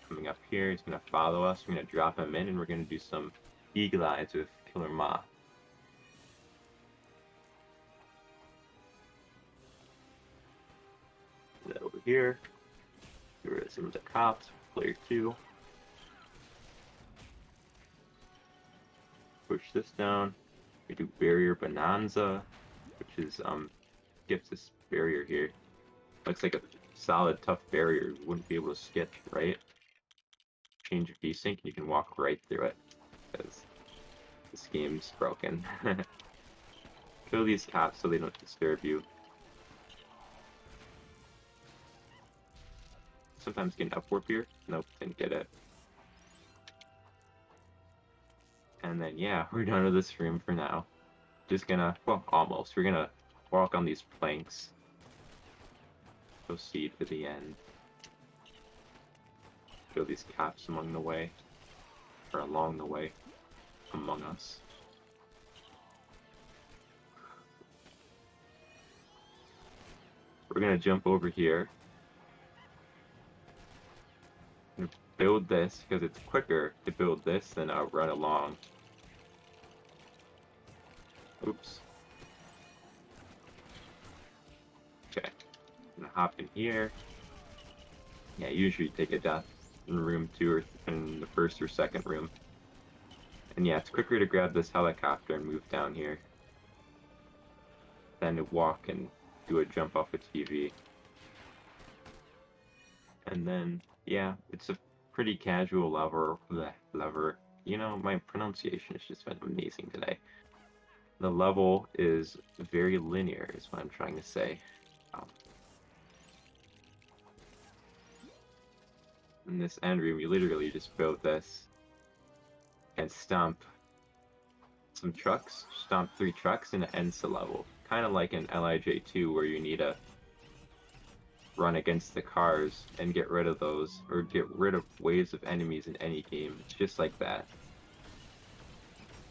Speaker 1: Coming up here, he's gonna follow us, we're gonna drop him in, and we're gonna do some eagle eyes with Killer Moth. That over here. Get rid of some of the cops, player 2. Push this down. We do barrier bonanza, which is skips this barrier here. Looks like a solid, tough barrier. You wouldn't be able to skip, right? Change VSync, and you can walk right through it because this game's broken. Kill these cops so they don't disturb you. Sometimes get an up warp here. Nope, didn't get it. And then, yeah, we're done with this room for now. Just gonna, well, almost. We're gonna walk on these planks. Proceed to the end. Kill these cops along the way. Or along the way. Among us. We're gonna jump over here. And build this, because it's quicker to build this than run along. Oops. Okay. I'm gonna hop in here. Yeah, usually take a death in room 2 or in the first or second room. And yeah, it's quicker to grab this helicopter and move down here than to walk and do a jump off a TV. And then, yeah, it's a pretty casual lever. You know, my pronunciation has just been amazing today. The level is very linear, is what I'm trying to say. In this end room, you literally just build this and stomp some trucks, stomp 3 trucks, and it ends the level. Kind of like in LEGthon, where you need to run against the cars and get rid of those, or get rid of waves of enemies in any game. It's just like that.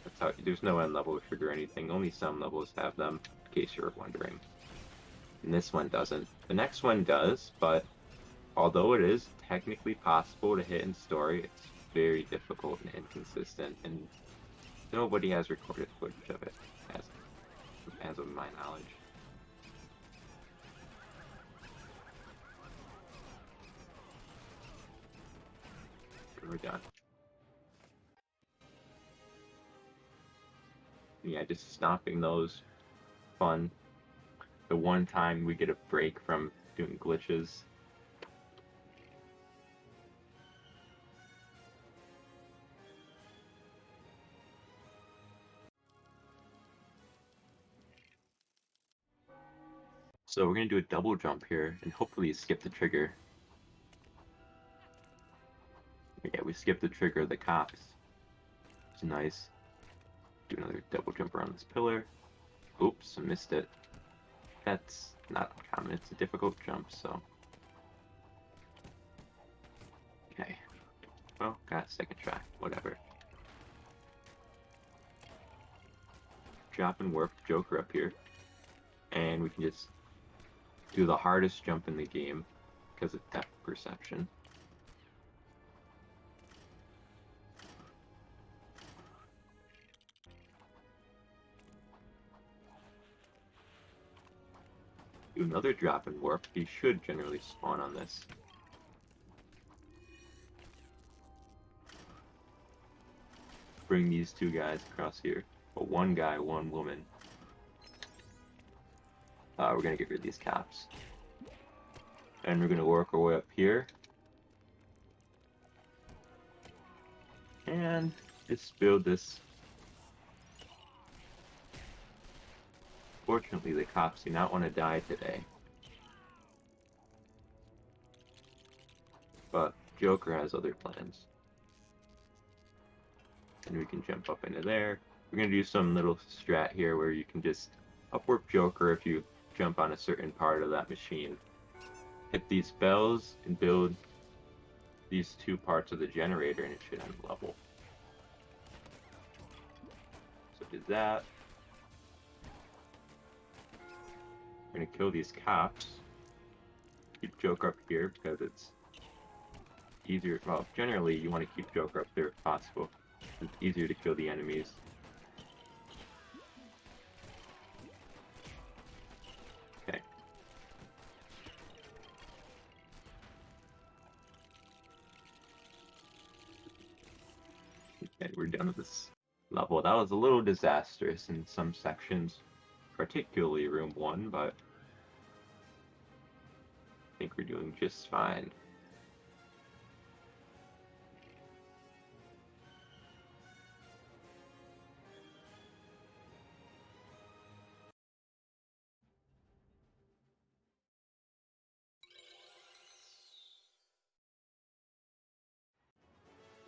Speaker 1: That's how. There's no end level trigger or anything. Only some levels have them, in case you're wondering. And this one doesn't. The next one does, but although it is technically possible to hit in story, it's very difficult and inconsistent, and nobody has recorded footage of it, as of my knowledge. We're done. Yeah, just stopping those, fun. The one time we get a break from doing glitches. So we're going to do a double jump here and hopefully skip the trigger. Yeah, we skipped the trigger of the cops. It's nice. Do another double jump around this pillar. Oops, I missed it. That's not uncommon. It's a difficult jump, so. Okay. Well, got a second try. Whatever. Drop and warp Joker up here. And we can just do the hardest jump in the game because of depth perception. Do another drop and warp. He should generally spawn on this. Bring these two guys across here. But one guy, one woman. We're gonna get rid of these caps. And we're gonna work our way up here. And just build this. Fortunately, the cops do not want to die today. But Joker has other plans. And we can jump up into there. We're going to do some little strat here where you can just upwarp Joker if you jump on a certain part of that machine. Hit these bells and build these two parts of the generator and it should end the level. So do that. We're going to kill these cops. Keep Joker up here because it's easier. Well, generally you want to keep Joker up there if possible. It's easier to kill the enemies. Okay. Okay, we're done with this level. That was a little disastrous in some sections, particularly room 1, but I think we're doing just fine.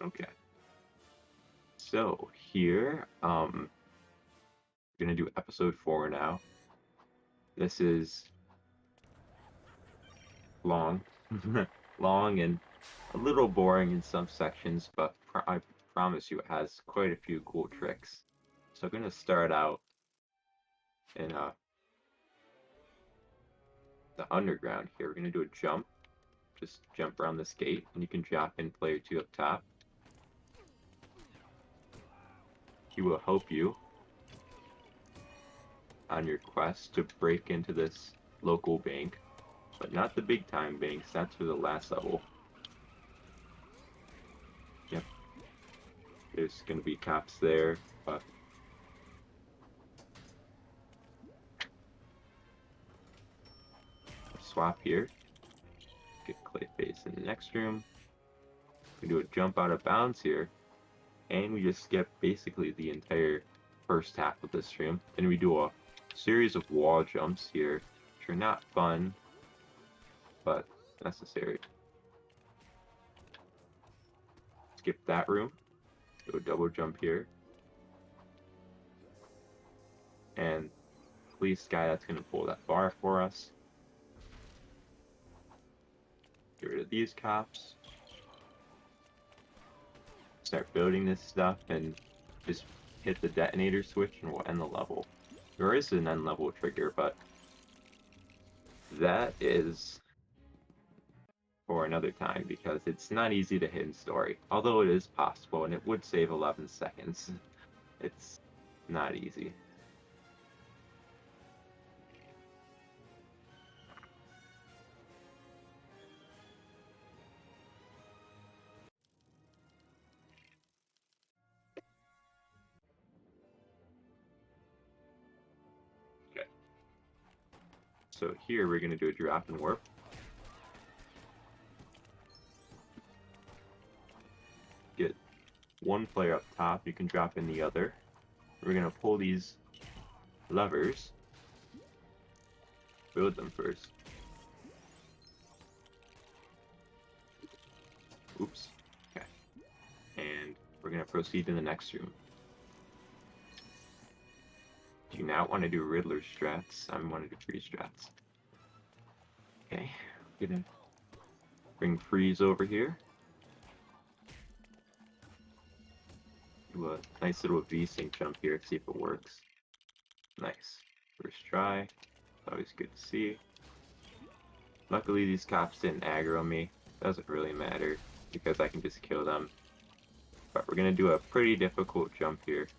Speaker 1: Okay. So here, we're gonna do episode 4 now. This is long, long and a little boring in some sections, but I promise you it has quite a few cool tricks. So I'm gonna start out in the underground here. We're gonna do a jump. Just jump around this gate, and you can drop in player 2 up top. He will help you on your quest to break into this local bank, but not the big time banks. That's for the last level. Yep. There's gonna be cops there, but swap here. Get Clayface in the next room. We do a jump out of bounds here, and we just skip basically the entire first half of this room. Then we do a series of wall jumps here, which are not fun, but necessary. Skip that room. Do a double jump here. And police guy that's going to pull that bar for us. Get rid of these cops. Start building this stuff and just hit the detonator switch and we'll end the level. There is an end level trigger, but that is for another time because it's not easy to hit in story. Although it is possible and it would save 11 seconds. It's not easy. So here we're going to do a drop and warp. Get one player up top, you can drop in the other. We're going to pull these levers. build them first. Oops. Okay. And we're going to proceed to the next room. Do you not want to do Riddler strats? I want to do freeze strats. Okay. We're going to bring freeze over here. Do a nice little V-sync jump here, see if it works. Nice. First try. Always good to see. Luckily these cops didn't aggro me. Doesn't really matter because I can just kill them. But we're gonna do a pretty difficult jump here.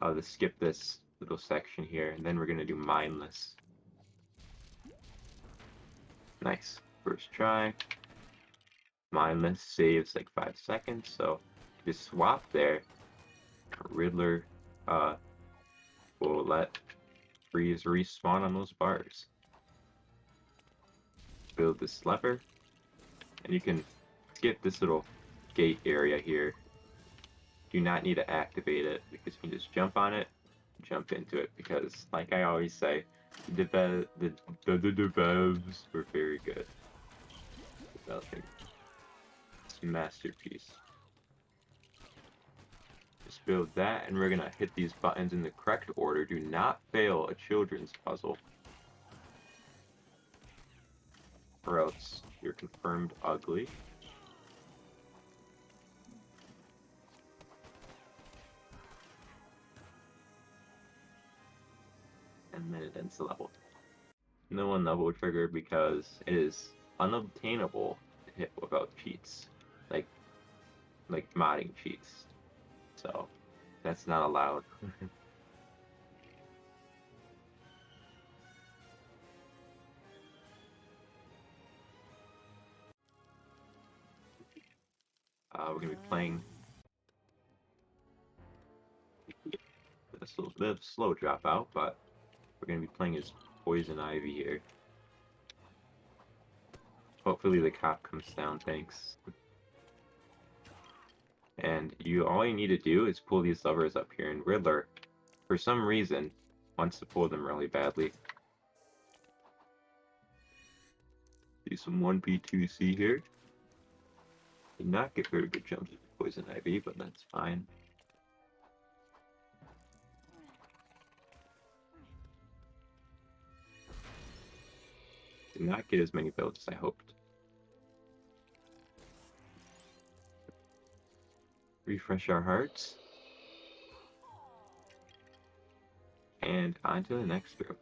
Speaker 1: I'll just skip this little section here and then we're gonna do mindless. Nice. First try. Mindless saves like 5 seconds, so just swap there. Riddler will let freeze respawn on those bars. Build this lever, and you can skip this little gate area here. Do not need to activate it because you can just jump on it, jump into it, because like I always say, the devs were very good developing this masterpiece. Just build that, and we're gonna hit these buttons in the correct order. Do not fail a children's puzzle, or else you're confirmed ugly. And then it ends the level. No one level trigger because it is unobtainable to hit without cheats, like modding cheats. So that's not allowed. We're gonna be playing this little bit of slow dropout, but we're gonna be playing as Poison Ivy here. Hopefully the cop comes down, thanks. And all you need to do is pull these levers up here, and Riddler, for some reason, wants to pull them really badly. Do some 1P2C here. Did not get very good jumps with Poison Ivy, but that's fine. Did not get as many builds as I hoped. Refresh our hearts. And on to the next room.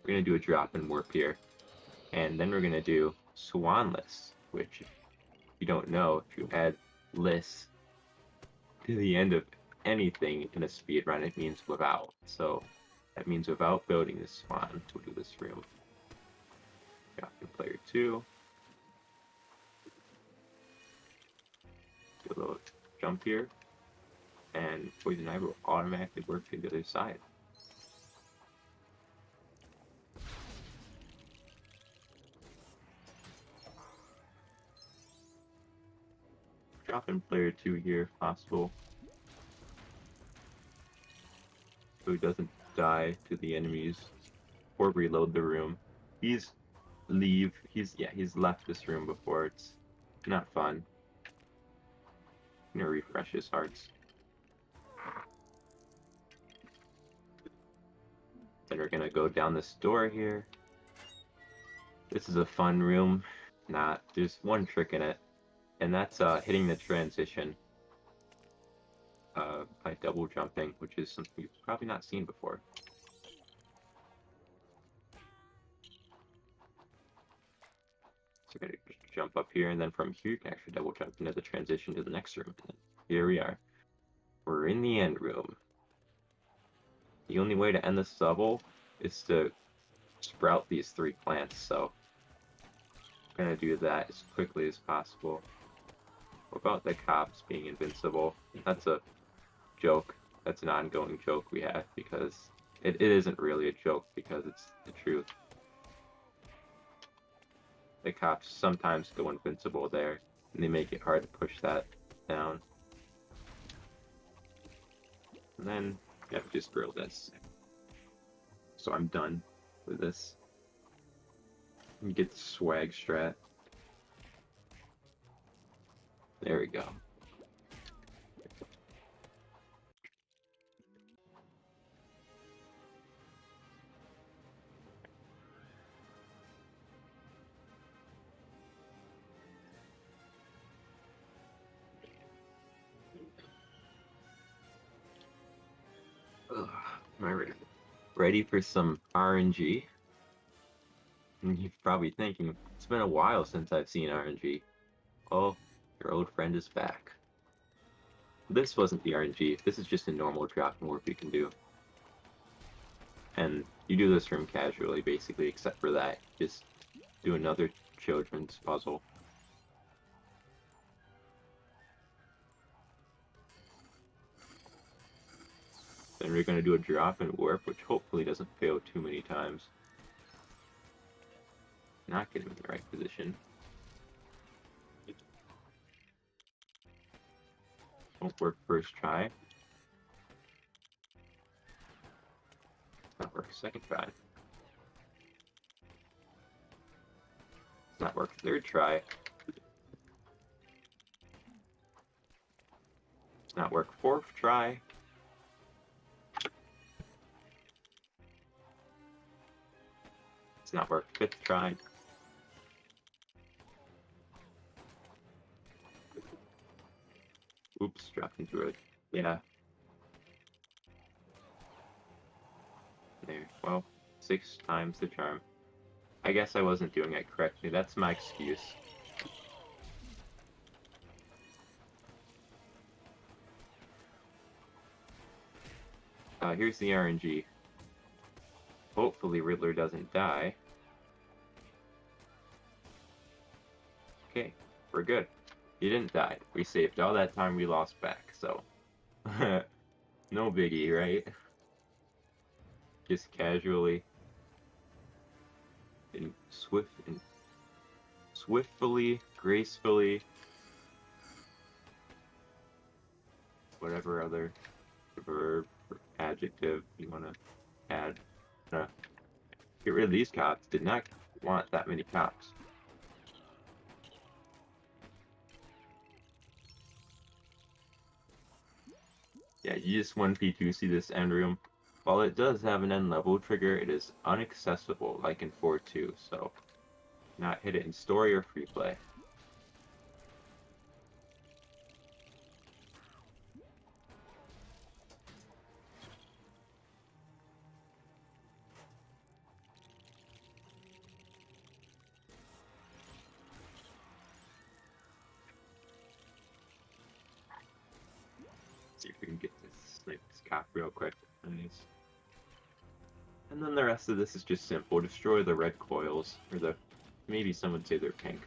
Speaker 1: We're going to do a drop and warp here. And then we're going to do Swanless, which, if you don't know, if you add less to the end of anything in a speed run, it means without. So that means without building the swan to do this room. Drop in player 2. Do a little jump here. And Poison Ivy will automatically work to the other side. Drop in player 2 here if possible, so he doesn't die to the enemies or reload the room. He's left this room before. It's not fun. I'm gonna refresh his hearts. Then we're gonna go down this door here. This is a fun room. There's one trick in it, and that's hitting the transition by double jumping, which is something you've probably not seen before. So we're going to jump up here, and then from here you can actually double jump into the transition to the next room. And here we are. We're in the end room. The only way to end this level is to sprout these 3 plants, so I'm going to do that as quickly as possible. Without the cops being invincible. That's a joke. That's an ongoing joke we have, because it isn't really a joke, because it's the truth. The cops sometimes go invincible there, and they make it hard to push that down. And then, yeah, just grill this. So I'm done with this. You get the swag strat. There we go. Ugh, am I ready for some RNG? And you're probably thinking, it's been a while since I've seen RNG. Oh, your old friend is back. This wasn't the RNG, this is just a normal drop and warp you can do. And you do this room casually, basically, except for that. Just do another children's puzzle. Then we're going to do a drop and warp, which hopefully doesn't fail too many times. Not get him in the right position. Won't work first try. Not work second try. Not work third try. Not work fourth try. It's not work fifth try. Oops, dropped into it. Yeah. There. Well, 6 times the charm. I guess I wasn't doing it correctly. That's my excuse. Here's the RNG. Hopefully Riddler doesn't die. Okay, we're good. He didn't die. We saved all that time we lost back, so... no biggie, right? Just casually... and swiftly, gracefully... whatever other verb or adjective you want to add. Get rid of these cops. Did not want that many cops. Yeah, you just 1v2 see this end room. While it does have an end level trigger, it is inaccessible like in 4.2, so not hit it in story or free play. See if we can get this cop real quick. Nice. And then the rest of this is just simple. Destroy the red coils, or the, maybe some would say they're pink.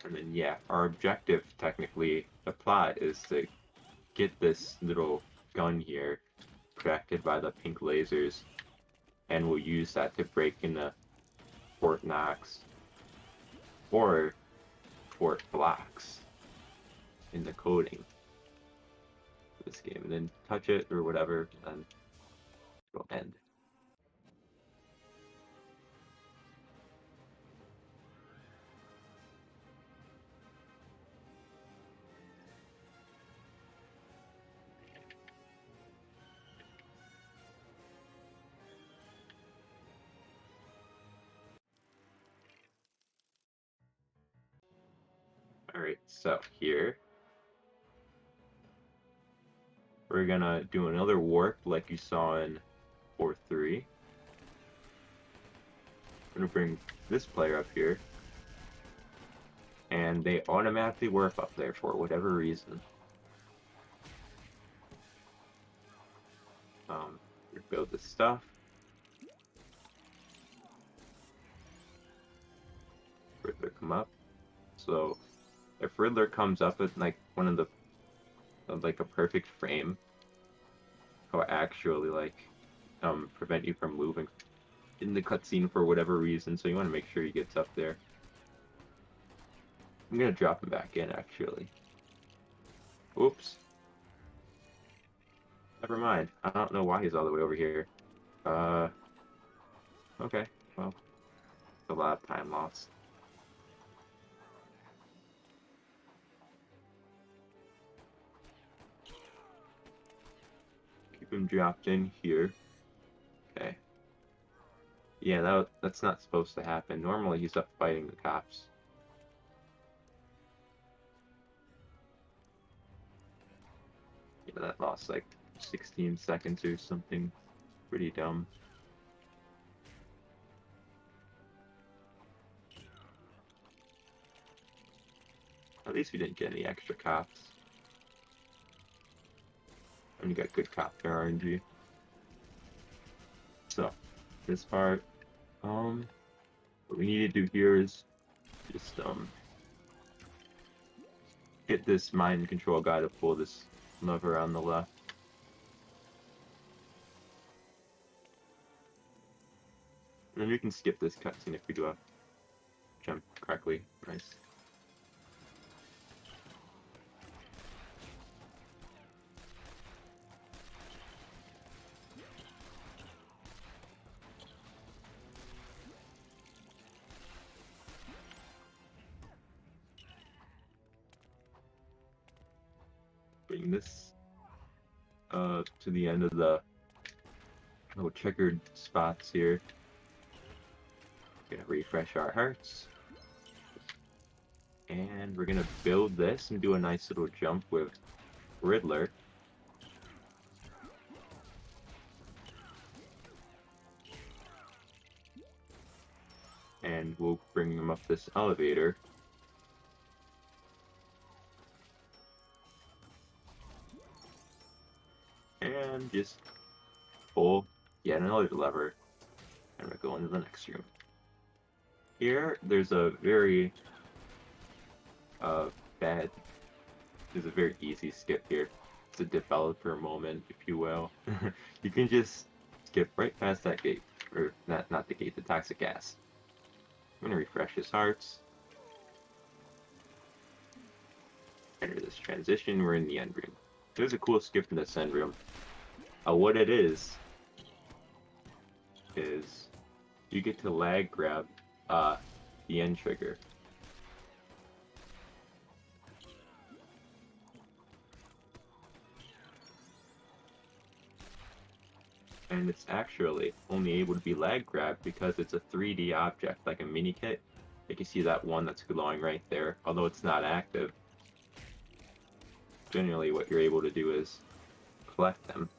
Speaker 1: And then yeah, our objective technically, the plot is to get this little gun here protected by the pink lasers, and we'll use that to break into Fort Knox or Fort Blocks in the coding of this game, and then touch it or whatever, and it'll end. Alright, so here we're gonna do another warp like you saw in 4.3. I'm gonna bring this player up here, and they automatically warp up there for whatever reason. Build this stuff. Riddler come up. So if Riddler comes up with like one of the like a perfect frame, he'll actually like prevent you from moving in the cutscene for whatever reason. So you want to make sure he gets up there. I'm gonna drop him back in actually. Oops, Never mind. I don't know why he's all the way over here. Okay. Well, it's a lot of time lost. Keep him dropped in here. Okay. Yeah, that's not supposed to happen. Normally he's up fighting the cops. Yeah, that lost like 16 seconds or something. Pretty dumb. At least we didn't get any extra cops. And you got good cop there, RNG. So, this part, what we need to do here is just, get this mind control guy to pull this lever on the left. And then we can skip this cutscene if we do a jump correctly. Nice. Bring this to the end of the little checkered spots here. Gonna refresh our hearts. And we're gonna build this and do a nice little jump with Riddler. And we'll bring him up this elevator. And just pull yet another lever. And we're going to the next room. Here, there's a very there's a very easy skip here. It's a developer moment, if you will. You can just skip right past that gate. Or, not the gate, the toxic gas. I'm gonna refresh his hearts. Enter this transition, we're in the end room. There's a cool skip in this end room. What it is you get to lag grab the end trigger. And it's actually only able to be lag grabbed because it's a 3D object, like a mini kit. Like you see that one that's glowing right there, although it's not active. Generally what you're able to do is collect them,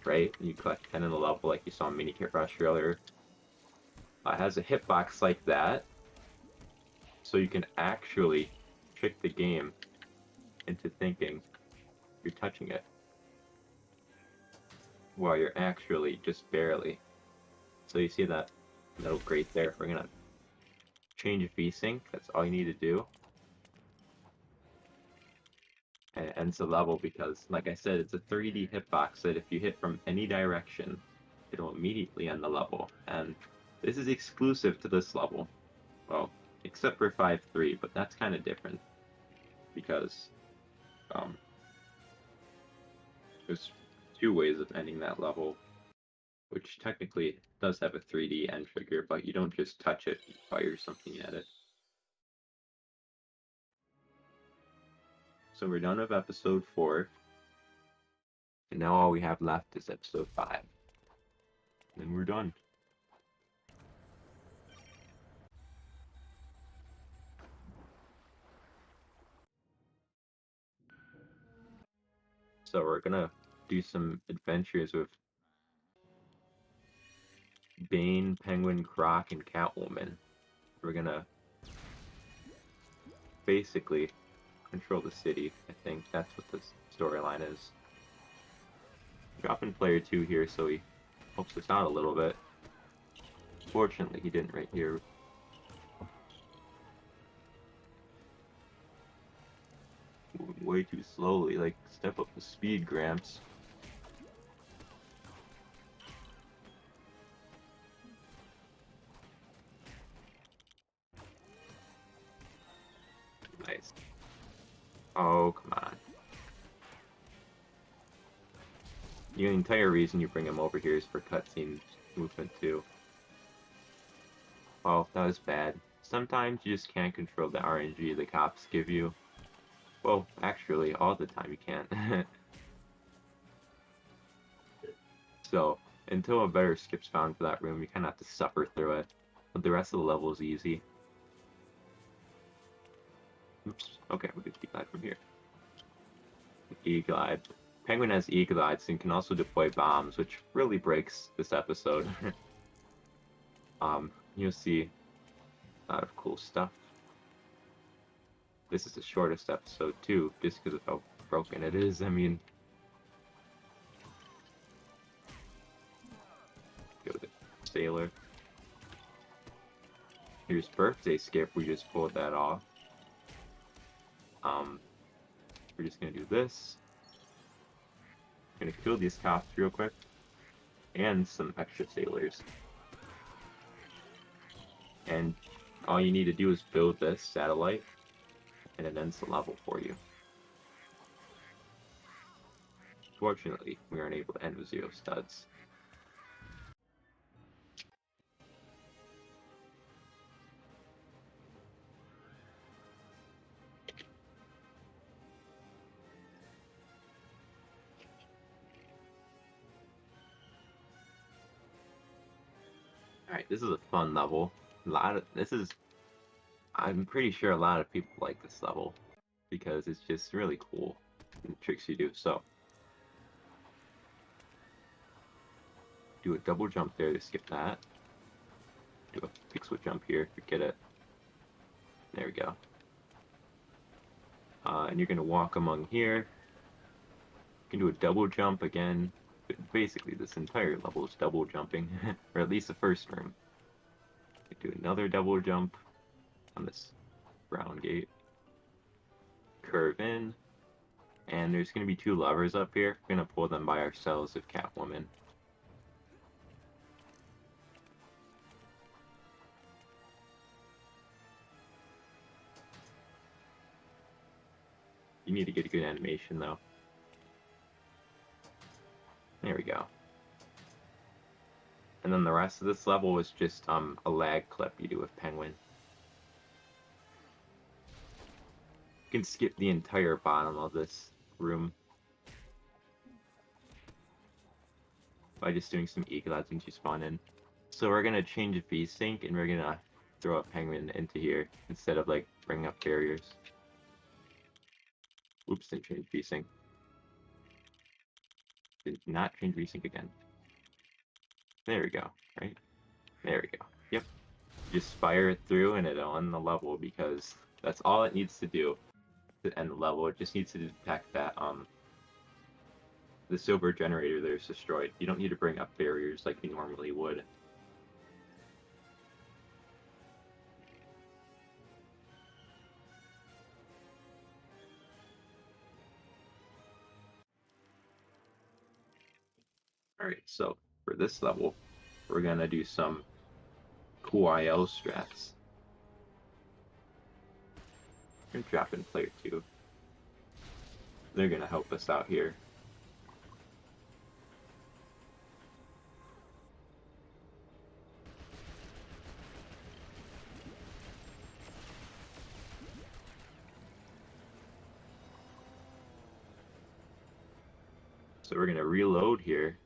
Speaker 1: right? You collect 10 in the level like you saw in Mini Kit Rush earlier. It has a hitbox like that, so you can actually trick the game into thinking you're touching it, while you're actually just barely. So you see that little grate there. We're gonna change VSync, that's all you need to do. And it ends the level because, like I said, it's a 3D hitbox that if you hit from any direction, it'll immediately end the level. And this is exclusive to this level. Well, except for 5-3, but that's kind of different. Because there's two ways of ending that level, which technically does have a 3D end trigger, but you don't just touch it, you fire something at it. So we're done with episode 4. And now all we have left is episode 5. And then we're done. So we're gonna do some adventures with Bane, Penguin, Croc, and Catwoman. We're gonna basically control the city. I think that's what the storyline is. Dropping player 2 here so he helps us out a little bit. Fortunately, he didn't right here. Moving way too slowly, like step up the speed, Gramps. Nice. Oh, come on. The entire reason you bring him over here is for cutscene movement too. Well, that was bad. Sometimes you just can't control the RNG the cops give you. Well, actually, all the time you can't. So, until a better skip's found for that room, you kind of have to suffer through it. But the rest of the level is easy. Oops. Okay, we can E-glide from here. E-glide. Penguin has E-glides and can also deploy bombs, which really breaks this episode. You'll see a lot of cool stuff. This is the shortest episode too, just because of how broken it is. I mean, go to the sailor. Here's birthday skip. We just pulled that off. We're just gonna do this. Gonna kill these cops real quick, and some extra sailors. And all you need to do is build this satellite, and it ends the level for you. Fortunately, we aren't able to end with 0 studs. Alright, this is a fun level. I'm pretty sure a lot of people like this level because it's just really cool and the tricks you do. So, do a double jump there to skip that. Do a pixel jump here to get it. There we go. And you're gonna walk among here. You can do a double jump again. Basically, this entire level is double jumping, or at least the first room. You do another double jump on this brown gate. Curve in, and there's going to be 2 levers up here. We're going to pull them by ourselves with Catwoman. You need to get a good animation though. There we go. And then the rest of this level is just a lag clip you do with Penguin. You can skip the entire bottom of this room by just doing some E-glides once you spawn in. So we're gonna change VSync and we're gonna throw a Penguin into here instead of like bringing up barriers. Oops, didn't change VSync. Did not change VSync again. There we go, right? There we go. Yep. Just fire it through and it'll end the level because that's all it needs to do to end the level. It just needs to detect that the silver generator there is destroyed. You don't need to bring up barriers like you normally would. Alright, so for this level, we're gonna do some cool IL strats. And drop in player 2. They're gonna help us out here. So we're gonna reload here,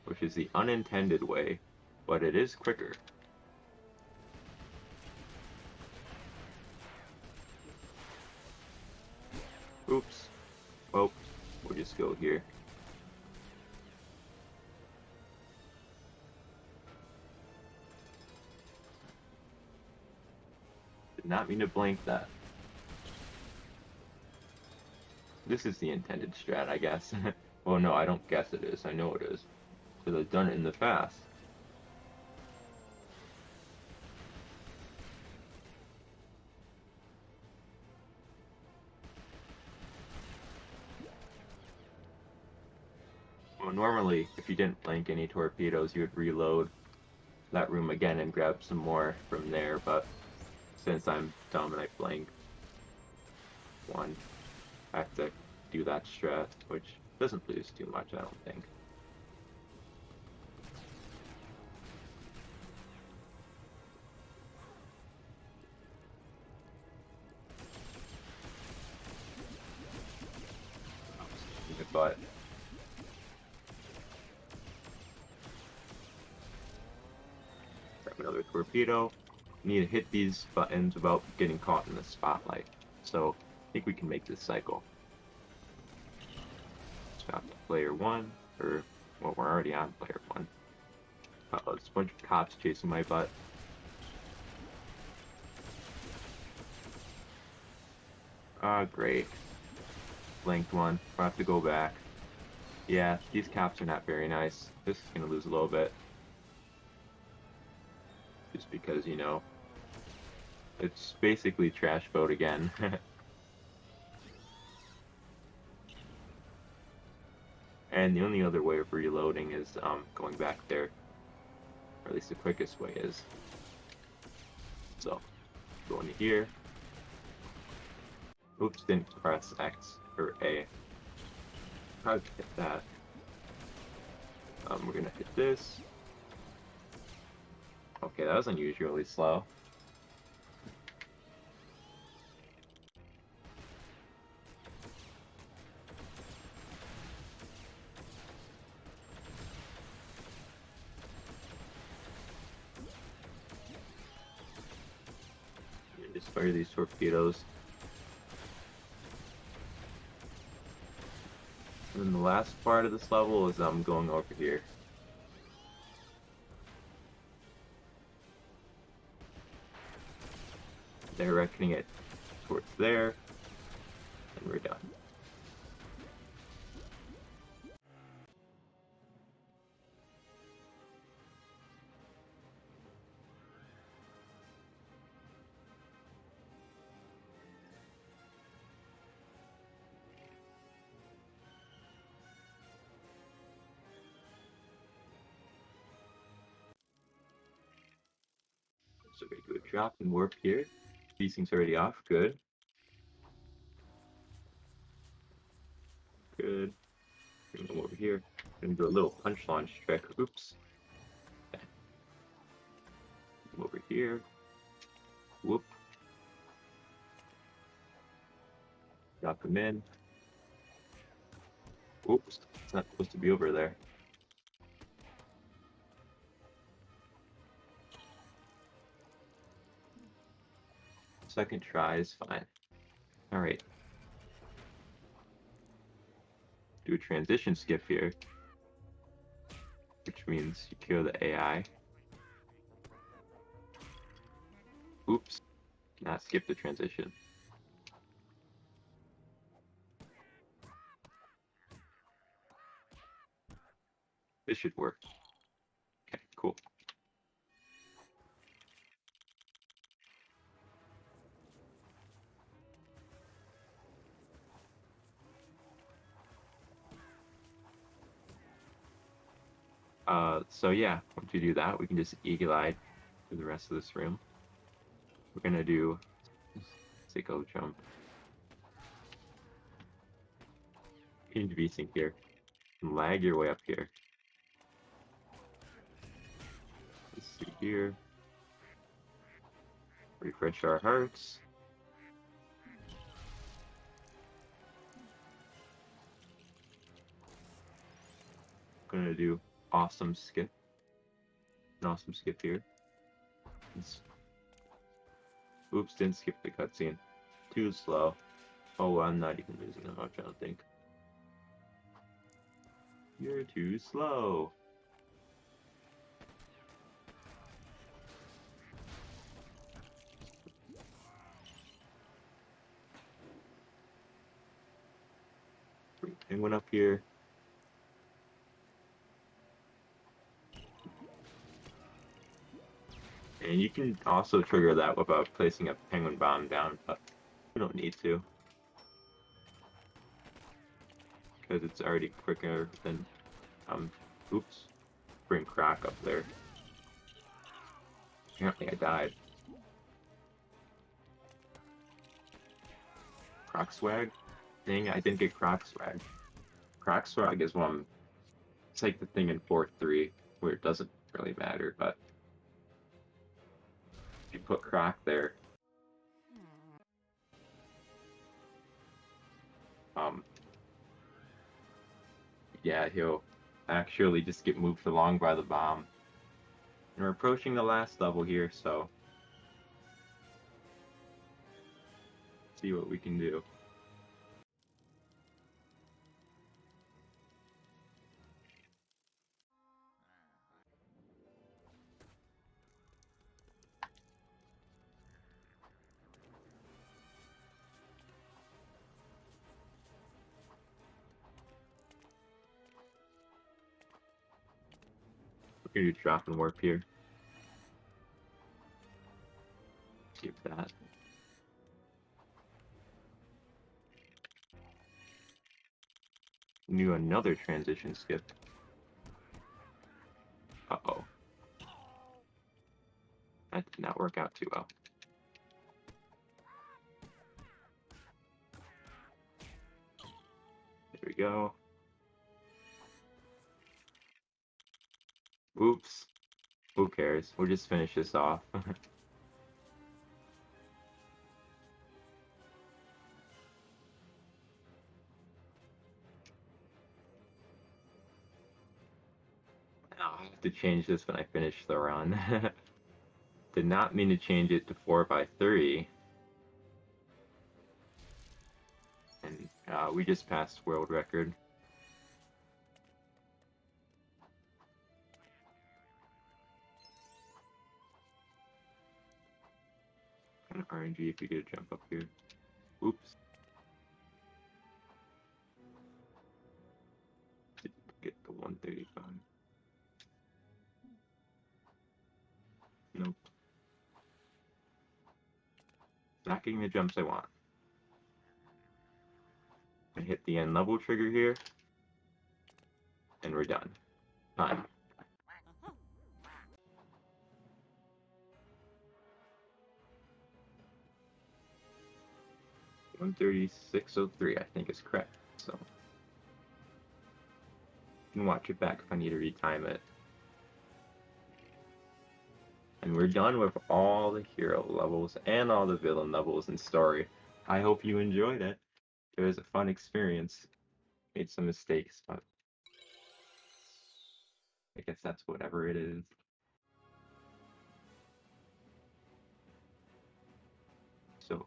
Speaker 1: which is the unintended way, but it is quicker. Oops. Well, we'll just go here. Did not mean to blank that. This is the intended strat, I guess. Well, no, I don't guess it is. I know it is. Because I've done it in the past. Well, normally, if you didn't blank any torpedoes, you would reload that room again and grab some more from there, but since I'm dumb and I blanked I have to do that strat, which doesn't lose too much, I don't think. but grab another torpedo. Need to hit these buttons without getting caught in the spotlight. So I think we can make this cycle. Stop to player 1, or well, we're already on player 1. There's a bunch of cops chasing my butt. Ah, great. Blanked one. I'll have to go back. Yeah, these cops are not very nice. This is gonna lose a little bit. Just because, you know, it's basically trash boat again. And the only other way of reloading is going back there. Or at least the quickest way is. So, going to here. Oops, didn't press X or A. Probably hit that. We're gonna hit this. Okay, that was unusually slow. Just fire these torpedoes. And then the last part of this level is going over here. Directing it towards there, and we're done. So we do a drop and warp here. These things already off. Good. Good. Bring them over here. Gonna do a little punch launch trick. Oops. Okay. Over here. Whoop. Drop them in. Oops. It's not supposed to be over there. Second try is fine. Alright. Do a transition skip here, which means you kill the AI. Oops. Not skip the transition. This should work. Okay, cool. So yeah, once you do that, we can just eagle-eye through the rest of this room. We're gonna do sicko jump. You need to be sync here. And lag your way up here. Let's see here. Refresh our hearts. Gonna do awesome skip. An awesome skip here. Oops, didn't skip the cutscene. Too slow. Oh, I'm not even losing that much, I don't think. You're too slow. Bring Penguin up here. And you can also trigger that without placing a penguin bomb down, but we don't need to. Because it's already quicker than, oops, bring Croc up there. Apparently I died. Croc swag? Dang, I didn't get Croc swag. Croc swag is one, it's like the thing in 4-3, where it doesn't really matter, but if you put Croc there, yeah, he'll actually just get moved along by the bomb. And we're approaching the last level here, so see what we can do. We're gonna do drop and warp here. Skip that. Do another transition skip. Uh-oh. That did not work out too well. There we go. Oops. Who cares? We'll just finish this off. I'll have to change this when I finish the run. Did not mean to change it to 4x3. And we just passed world record. Kind of RNG if you get a jump up here. Oops. Didn't get the 135. Nope. Not getting the jumps I want. I hit the end level trigger here. And we're done. Done. $136.03 I think is correct. So you can watch it back if I need to retime it. And we're done with all the hero levels and all the villain levels and story. I hope you enjoyed it. It was a fun experience. Made some mistakes, but I guess that's whatever it is. So,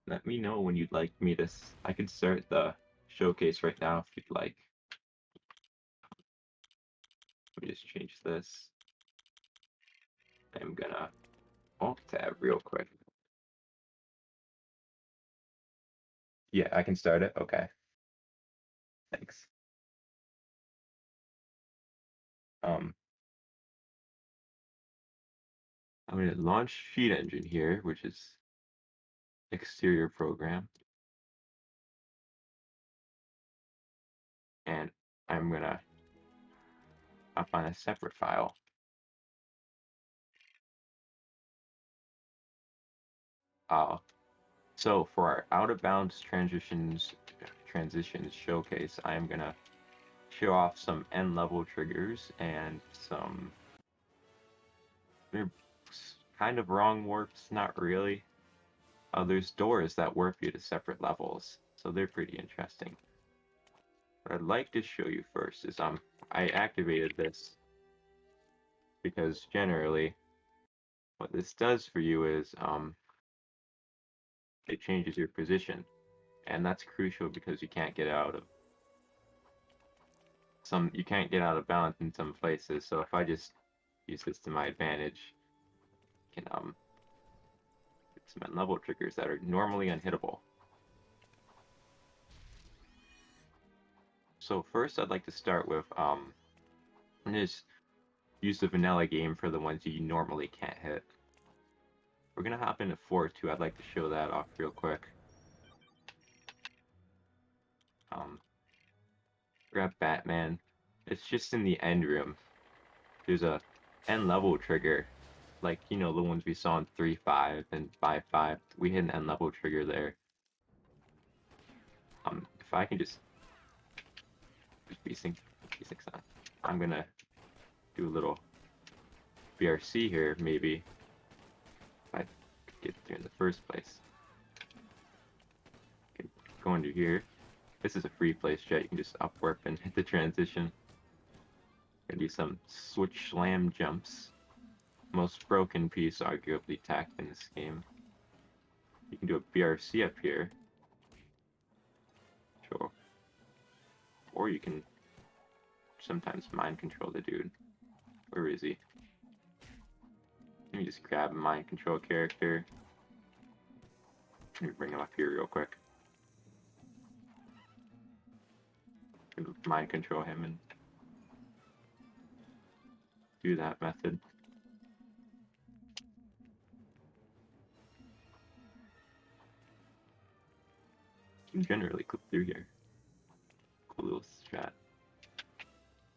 Speaker 1: let me know when you'd like me to. I can start the showcase right now if you'd like. Let me just change this. I'm gonna alt tab real quick. Yeah, I can start it. Okay. Thanks. Um, I'm gonna launch Sheet Engine here, which is exterior program. And I'm gonna up on a separate file. So for our out of bounds transitions showcase, I am gonna show off some end level triggers and some they're kind of wrong warps, not really. There's doors that warp you to separate levels, so they're pretty interesting. What I'd like to show you first is I activated this because generally what this does for you is it changes your position, and that's crucial because you can't get out of balance in some places. So if I just use this to my advantage, I can get some end level triggers that are normally unhittable. So first I'd like to start with just use the vanilla game for the ones you normally can't hit. We're gonna hop into 4-2. I'd like to show that off real quick. Grab Batman. It's just in the end room. There's a end level trigger, like the ones we saw in 3-5 and 5-5. We hit an end level trigger there. If I can just B6 on, I'm gonna do a little BRC here, maybe. If I get there in the first place. Okay, go into here. This is a free place jet. You can just upwarp and hit the transition. Gonna do some switch slam jumps. Most broken piece, arguably, tacked in this game. You can do a BRC up here. Sure. Or you can sometimes mind control the dude. Where is he? Let me just grab a mind control character. Let me bring him up here real quick. Mind control him and do that method. You can generally clip through here. Cool little strat.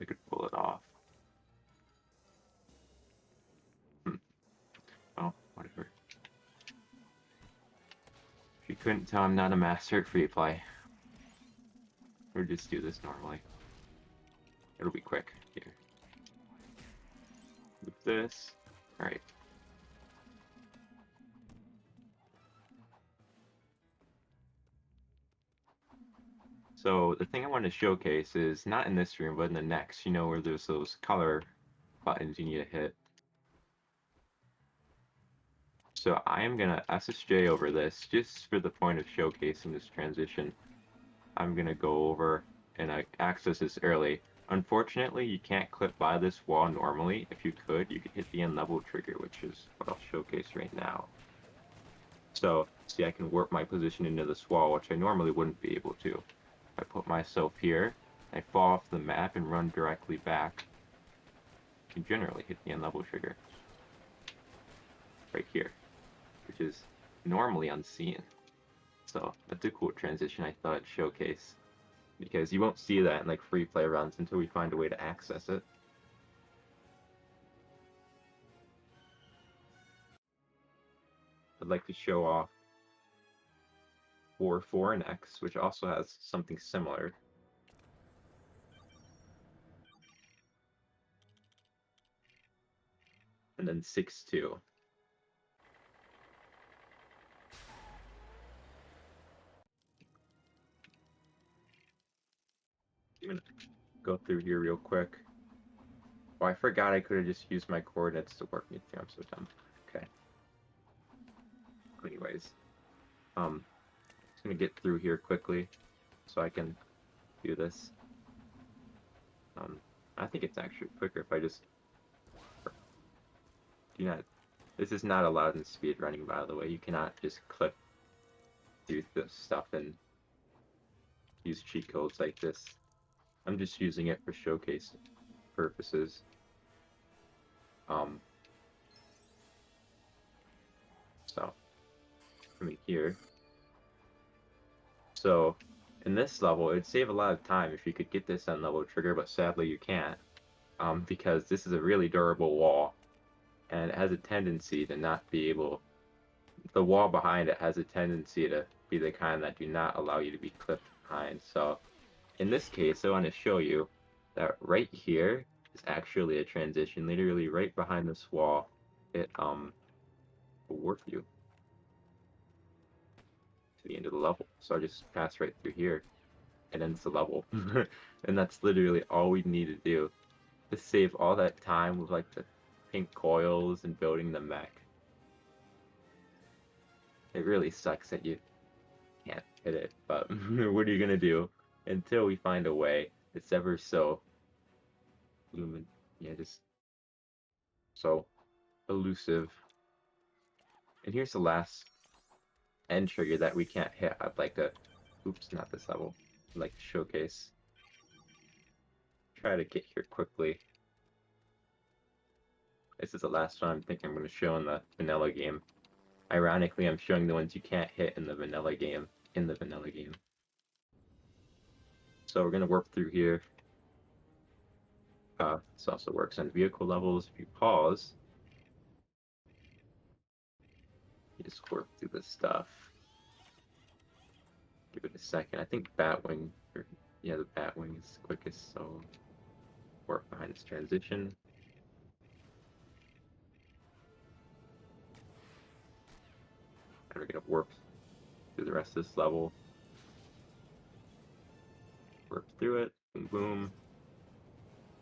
Speaker 1: I could pull it off. Oh, whatever. If you couldn't tell, I'm not a master at free play. Or just do this normally. It'll be quick. Here. With this. Alright. So the thing I want to showcase is not in this room, but in the next, you know, where there's those color buttons you need to hit. So I am going to SSJ over this just for the point of showcasing this transition. I'm going to go over and access this early. Unfortunately, you can't clip by this wall normally. If you could hit the end level trigger, which is what I'll showcase right now. So, see, I can warp my position into this wall, which I normally wouldn't be able to. I put myself here, I fall off the map and run directly back. I can generally hit the end level trigger. Right here, which is normally unseen. So, that's a cool transition I thought I'd showcase. Because you won't see that in like free play runs until we find a way to access it. I'd like to show off 4-4 and X, which also has something similar. And then 6-2. I'm gonna go through here real quick. Oh, I forgot I could have just used my coordinates to work me through. I'm so dumb. Okay. Anyways, just gonna get through here quickly so I can do this. I think it's actually quicker if I just do not. This is not allowed in speed running, by the way. You cannot just clip through this stuff and use cheat codes like this. I'm just using it for showcase purposes. So coming here. So in this level, it'd save a lot of time if you could get this on level trigger, but sadly you can't, because this is a really durable wall, and it has a tendency to not be able. The wall behind it has a tendency to be the kind that do not allow you to be clipped behind. So in this case, I want to show you that right here is actually a transition, literally right behind this wall. It will warp you to the end of the level. So I just pass right through here and ends the level. And that's literally all we need to do to save all that time with like the pink coils and building the mech. It really sucks that you can't hit it, but what are you gonna do until we find a way? It's ever so just so elusive. And here's the last end trigger that we can't hit. I'd like to, oops, not this level. I'd like to showcase. Try to get here quickly. This is the last one I'm thinking I'm going to show in the vanilla game. Ironically, I'm showing the ones you can't hit in the vanilla game. So we're going to warp through here. This also works on vehicle levels. If you pause, you just warp through this stuff. Give it a second. I think Batwing, the Batwing is the quickest, so warp behind this transition. And we're going to warp through the rest of this level. work through it. Boom, boom.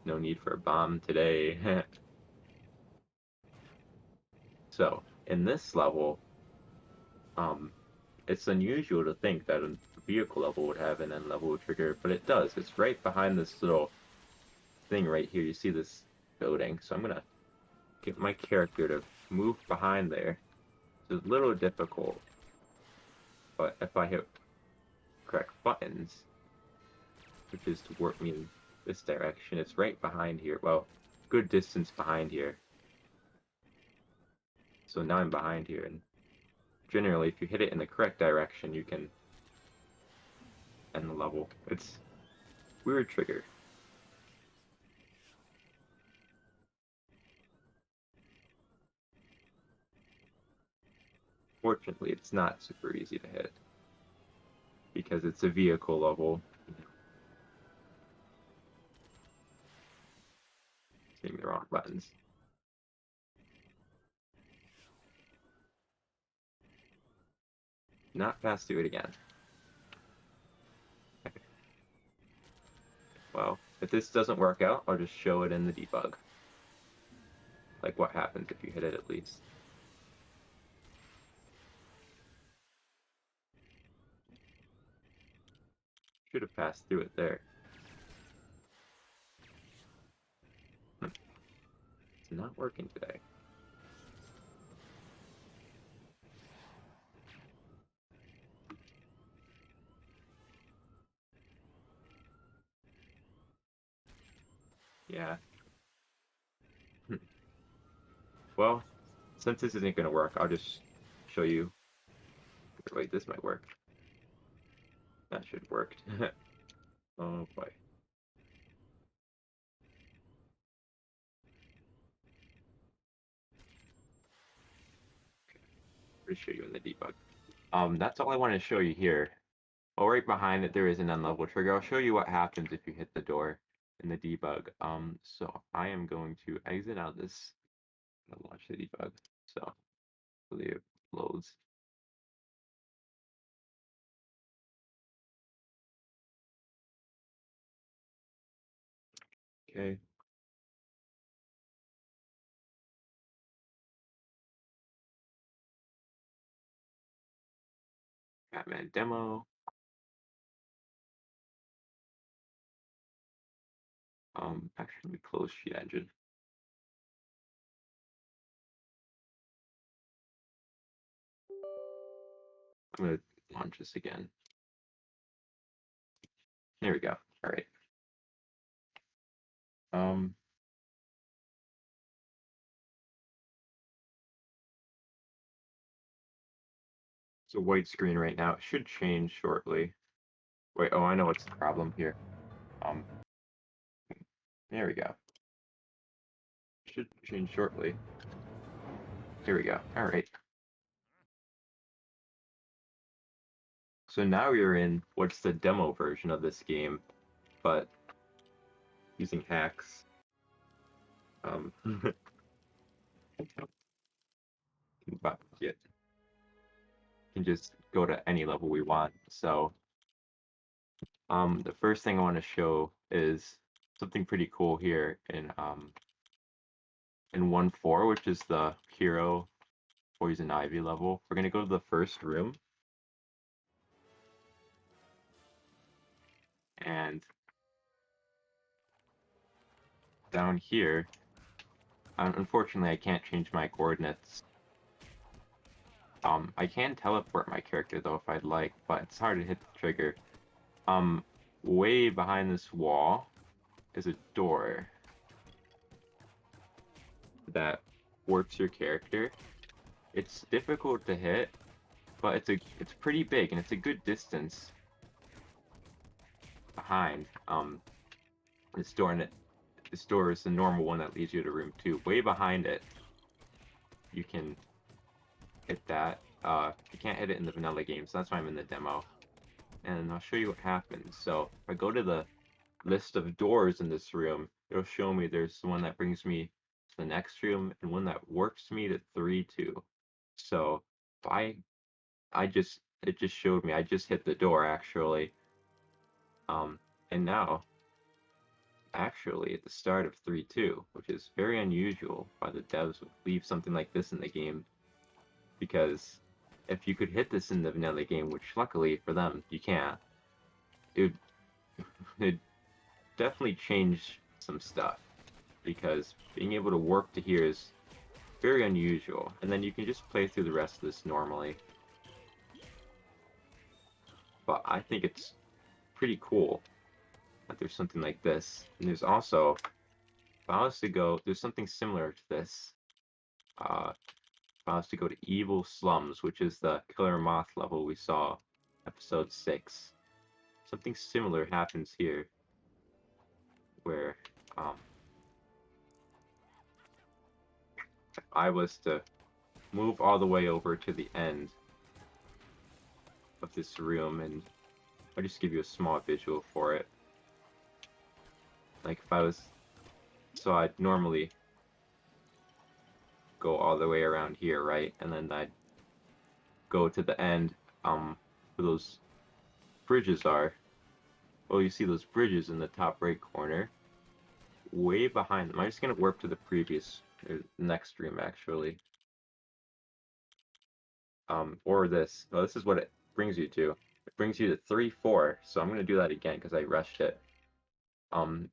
Speaker 1: No need for a bomb today. So, in this level, it's unusual to think that a vehicle level would have an end level trigger, but it does. It's right behind this little thing right here. You see this building, so I'm gonna get my character to move behind there. It's a little difficult, but if I hit correct buttons, which is to work me in this direction, it's right behind here. Well, good distance behind here. So now I'm behind here, and generally, if you hit it in the correct direction, you can end the level. It's weird trigger. Fortunately, it's not super easy to hit because it's a vehicle level. Hitting the wrong buttons. Not pass through it again. Okay. Well, if this doesn't work out, I'll just show it in the debug. Like what happens if you hit it at least. Should have passed through it there. It's not working today. Yeah. Well, since this isn't going to work, I'll just show you. Wait, this might work. That should have worked. Oh boy. I'll show you in the debug. That's all I want to show you here. Well, right behind it, there is an unlevel trigger. I'll show you what happens if you hit the door in the debug. So I am going to exit out this and launch the debug. So hopefully it loads. Okay. Batman demo. Actually, let me close Sheet Engine. I'm gonna launch this again. There we go. All right. Um, it's a white screen right now. It should change shortly. Wait, oh, I know what's the problem here. Um, there we go. Should change shortly. Here we go. All right. So now you're in what's the demo version of this game, but using hacks. But yeah, can just go to any level we want. So the first thing I want to show is something pretty cool here in 1.4, which is the hero poison ivy level. We're gonna go to the first room, and down here, unfortunately, I can't change my coordinates. I can teleport my character though if I'd like, but it's hard to hit the trigger. Way behind this wall is a door that warps your character. It's difficult to hit, but it's pretty big and it's a good distance behind this door, and this door is the normal one that leads you to room 2. Way behind it, you can hit that. You can't hit it in the vanilla game, so that's why I'm in the demo. And I'll show you what happens. So if I go to the list of doors in this room, it'll show me there's one that brings me to the next room and one that warps me to 3-2. So if it just showed me I just hit the door actually. And now, actually, at the start of 3-2, which is very unusual why the devs would leave something like this in the game, because if you could hit this in the vanilla game, which luckily for them, you can't, it would definitely change some stuff, because being able to warp to here is very unusual, and then you can just play through the rest of this normally. But I think it's pretty cool that there's something like this. And there's also, if I was to go, there's something similar to this. If I was to go to Evil Slums, which is the Killer Moth level we saw, episode 6, something similar happens here, where if I was to move all the way over to the end of this room, and I'll just give you a small visual for it. Like if I was, so I'd normally go all the way around here, right? And then I'd go to the end, where those bridges are. Oh, you see those bridges in the top right corner? Way behind them. I'm just gonna warp to the previous, next room actually. Or this. Oh, this is what it brings you to. It brings you to 3-4, so I'm gonna do that again because I rushed it.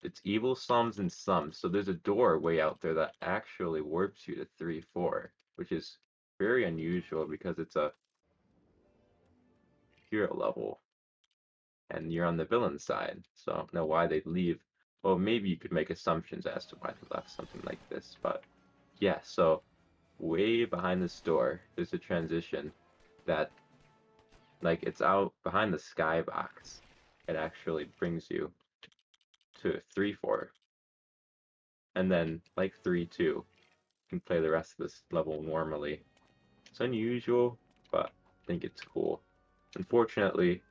Speaker 1: It's Evil Slums and Slums, so there's a door way out there that actually warps you to 3-4, which is very unusual because it's a hero level, and you're on the villain side, so I don't know why they'd leave. Well, maybe you could make assumptions as to why they left something like this, but yeah, so way behind this door, there's a transition that, like, it's out behind the skybox. It actually brings you to 3-4. And then, like 3-2, you can play the rest of this level normally. It's unusual, but I think it's cool. Unfortunately,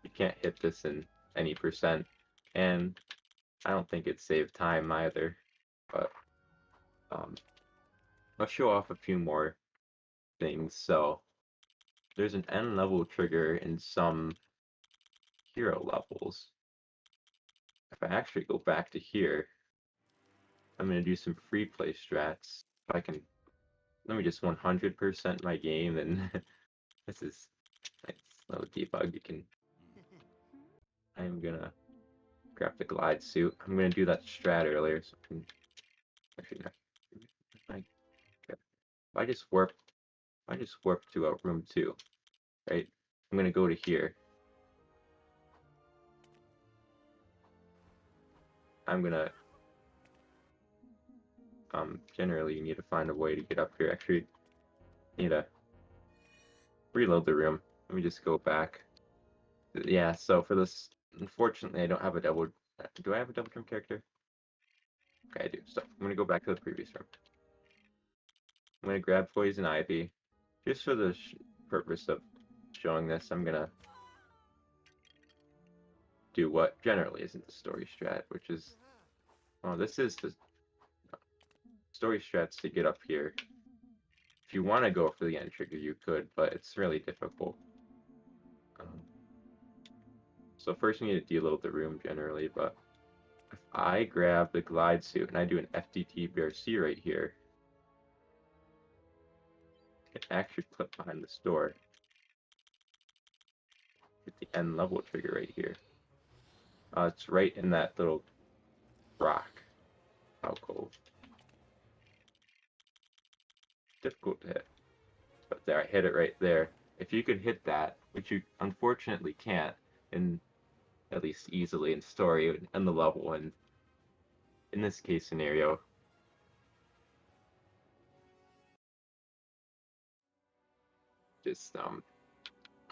Speaker 1: you can't hit this in any percent, and I don't think it saved time either. But I'll show off a few more things. So there's an N level trigger in some hero levels. If I actually go back to here, I'm going to do some free play strats. If I can, let me just 100% my game, and this is nice little debug. You can, I'm going to grab the glide suit. I'm going to do that strat earlier, so I can, actually not. If I just warp to room 2, right? I'm going to go to here. I'm going to, generally you need to find a way to get up here. Actually, you need to reload the room. Let me just go back. Yeah, so for this, unfortunately, I don't have a double. Do I have a double jump character? Okay, I do. So I'm going to go back to the previous room. I'm going to grab Poison Ivy. Just for the purpose of showing this, I'm going to do what generally isn't the story strat, which is, oh, this is the story strats to get up here. If you want to go for the end trigger, you could, but it's really difficult. So first you need to deload the room generally, but if I grab the glide suit and I do an FTT BRC right here, I can actually clip behind this door. Hit the end level trigger right here. It's right in that little rock alcove. Difficult to hit, but there, I hit it right there. If you could hit that, which you unfortunately can't, in at least easily in story and the level, and in this case scenario, just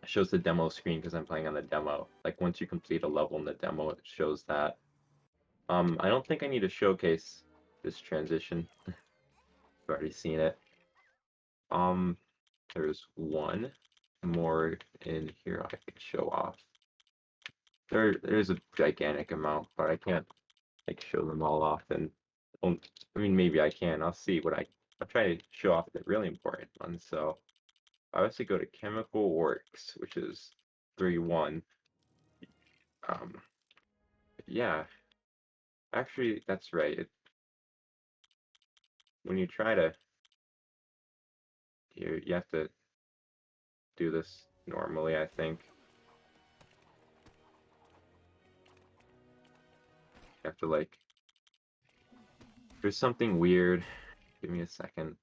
Speaker 1: shows the demo screen because I'm playing on the demo. Like once you complete a level in the demo, it shows that. I don't think I need to showcase this transition. I've already seen it. There's one more in here I could show off. There's a gigantic amount, but I can't like show them all off. And I mean, maybe I can. I'll see what I'll try to show off the really important ones. So I was to go to Chemical Works, which is 3-1. yeah, actually, that's right. When you try to, you have to do this normally, I think. You have to, like, if there's something weird, give me a second.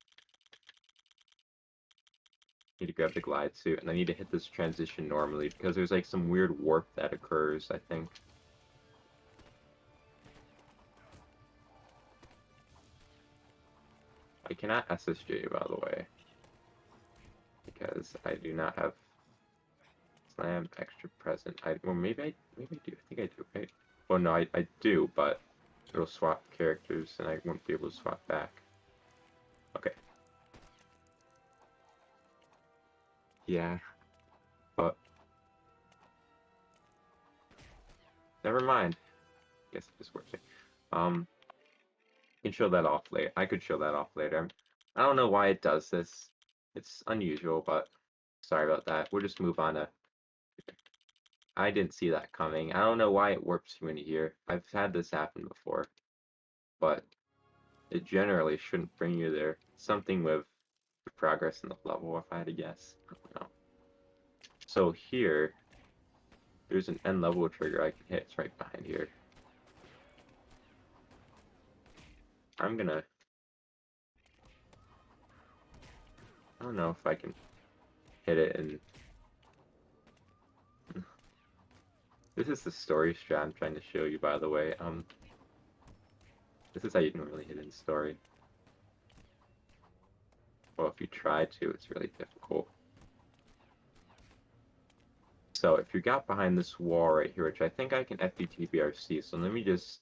Speaker 1: Need to grab the glide suit, and I need to hit this transition normally, because there's, like, some weird warp that occurs, I think. I cannot SSJ, by the way, because I do not have Slam extra present. Well, maybe I do. I think I do, right? Well, no, I do, but it'll swap characters, and I won't be able to swap back. Okay. Yeah, but never mind. Guess it just works. You can show that off later. I could show that off later. I don't know why it does this. It's unusual, but sorry about that. We'll just move on to. I didn't see that coming. I don't know why it warps you into here. I've had this happen before, but it generally shouldn't bring you there. Something with progress in the level, if I had to guess. I don't know. So here, there's an end level trigger I can hit. It's right behind here. I'm gonna. I don't know if I can hit it and. This is the story strat I'm trying to show you, by the way. This is how you normally hit in story. Well, if you try to, it's really difficult. So if you got behind this wall right here, which I think I can FBTBRC, so let me just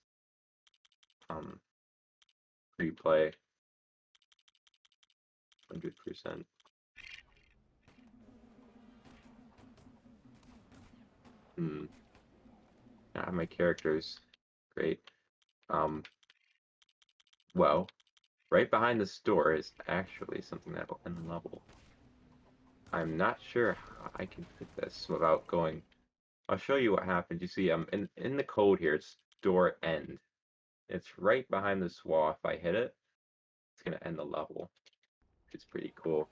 Speaker 1: replay 100%. My characters, great. Well, right behind this door is actually something that'll end the level. I'm not sure how I can fit this without going. I'll show you what happens. You see, in the code here, it's door end. It's right behind this wall. If I hit it, it's gonna end the level, which is pretty cool.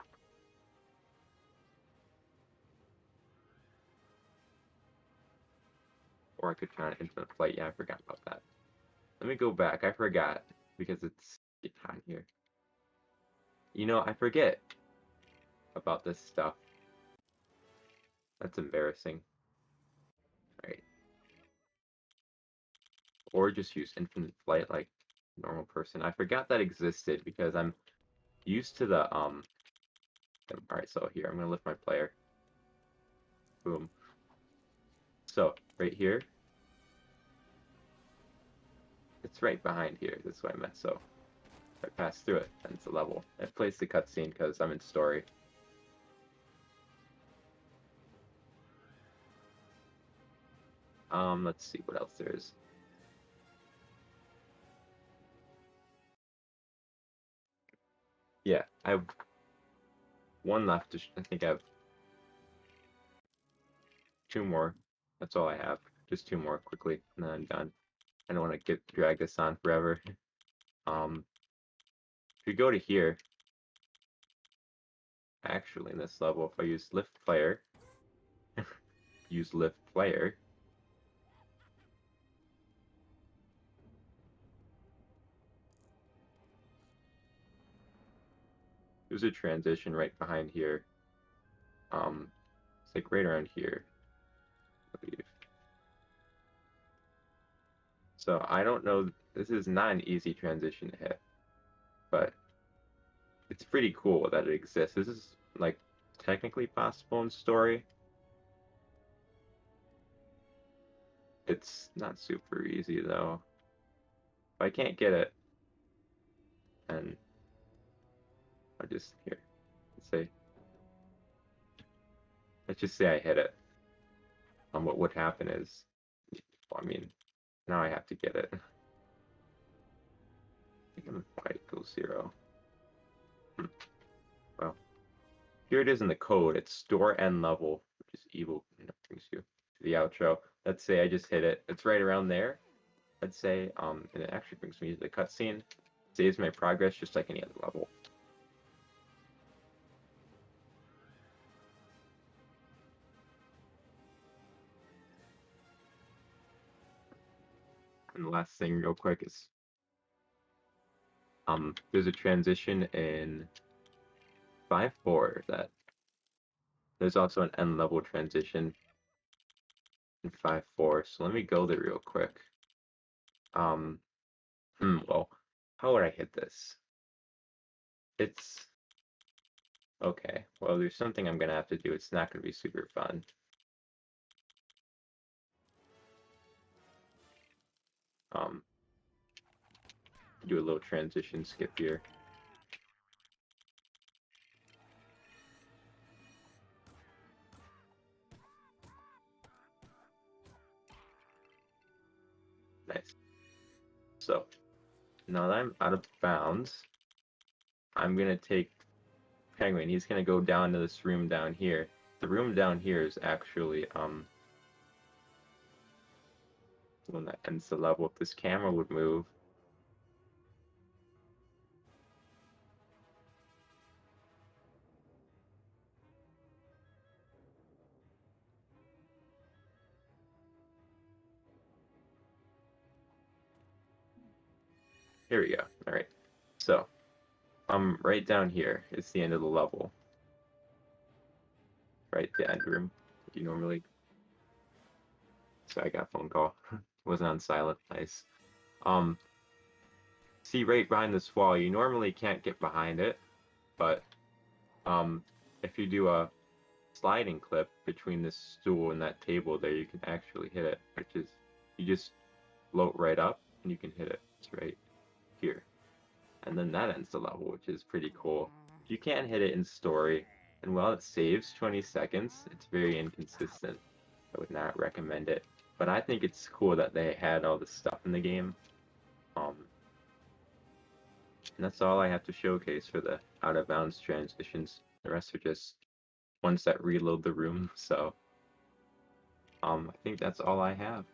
Speaker 1: Or I could try an infinite flight. Yeah, I forgot about that. Let me go back. I forgot because it's getting hot here. You know, I forget about this stuff. That's embarrassing. Right. Or just use infinite flight like a normal person. I forgot that existed because I'm used to the alright, so here I'm gonna lift my player. Boom. So right here, it's right behind here. That's what I meant. So if I pass through it, then it's a level. It plays the cutscene because I'm in story. Let's see what else there is. Yeah, I have one left. I think I have two more. That's all I have. Just two more quickly, and then I'm done. I don't want to drag this on forever. If you go to here, actually in this level, if I use lift player, there's a transition right behind here. It's like right around here, I believe. So I don't know. This is not an easy transition to hit, but it's pretty cool that it exists. This is like technically possible in story. It's not super easy though. If I can't get it, then I'll just here. Let's just say I hit it. What would happen is, well, I mean, now I have to get it. I think I'm y equals 0. Well, here it is in the code. It's store end level, which is evil. Brings you to the outro. Let's say I just hit it. It's right around there. I'd say, and it actually brings me to the cutscene. Saves my progress just like any other level. And the last thing real quick is there's a transition in 5.4 that there's also an end level transition in 5.4. So let me go there real quick. Well, how would I hit this? It's okay. Well, there's something I'm gonna have to do. It's not gonna be super fun. Um, do a little transition skip here. Nice. So now that I'm out of bounds, I'm gonna take Penguin. He's gonna go down to this room down here. The room down here is actually the one that ends the level. If this camera would move. Here we go. All right. So right down here is the end of the level. Right, the end room. You normally. So I got a phone call. Wasn't on silent. Nice. Um, see right behind this wall. You normally can't get behind it, but if you do a sliding clip between this stool and that table there, you can actually hit it. Which is, you just float right up and you can hit it. It's right here. And then that ends the level, which is pretty cool. You can't hit it in story, and while it saves 20 seconds, it's very inconsistent. I would not recommend it. But I think it's cool that they had all this stuff in the game. And that's all I have to showcase for the out of bounds transitions. The rest are just ones that reload the room. So I think that's all I have.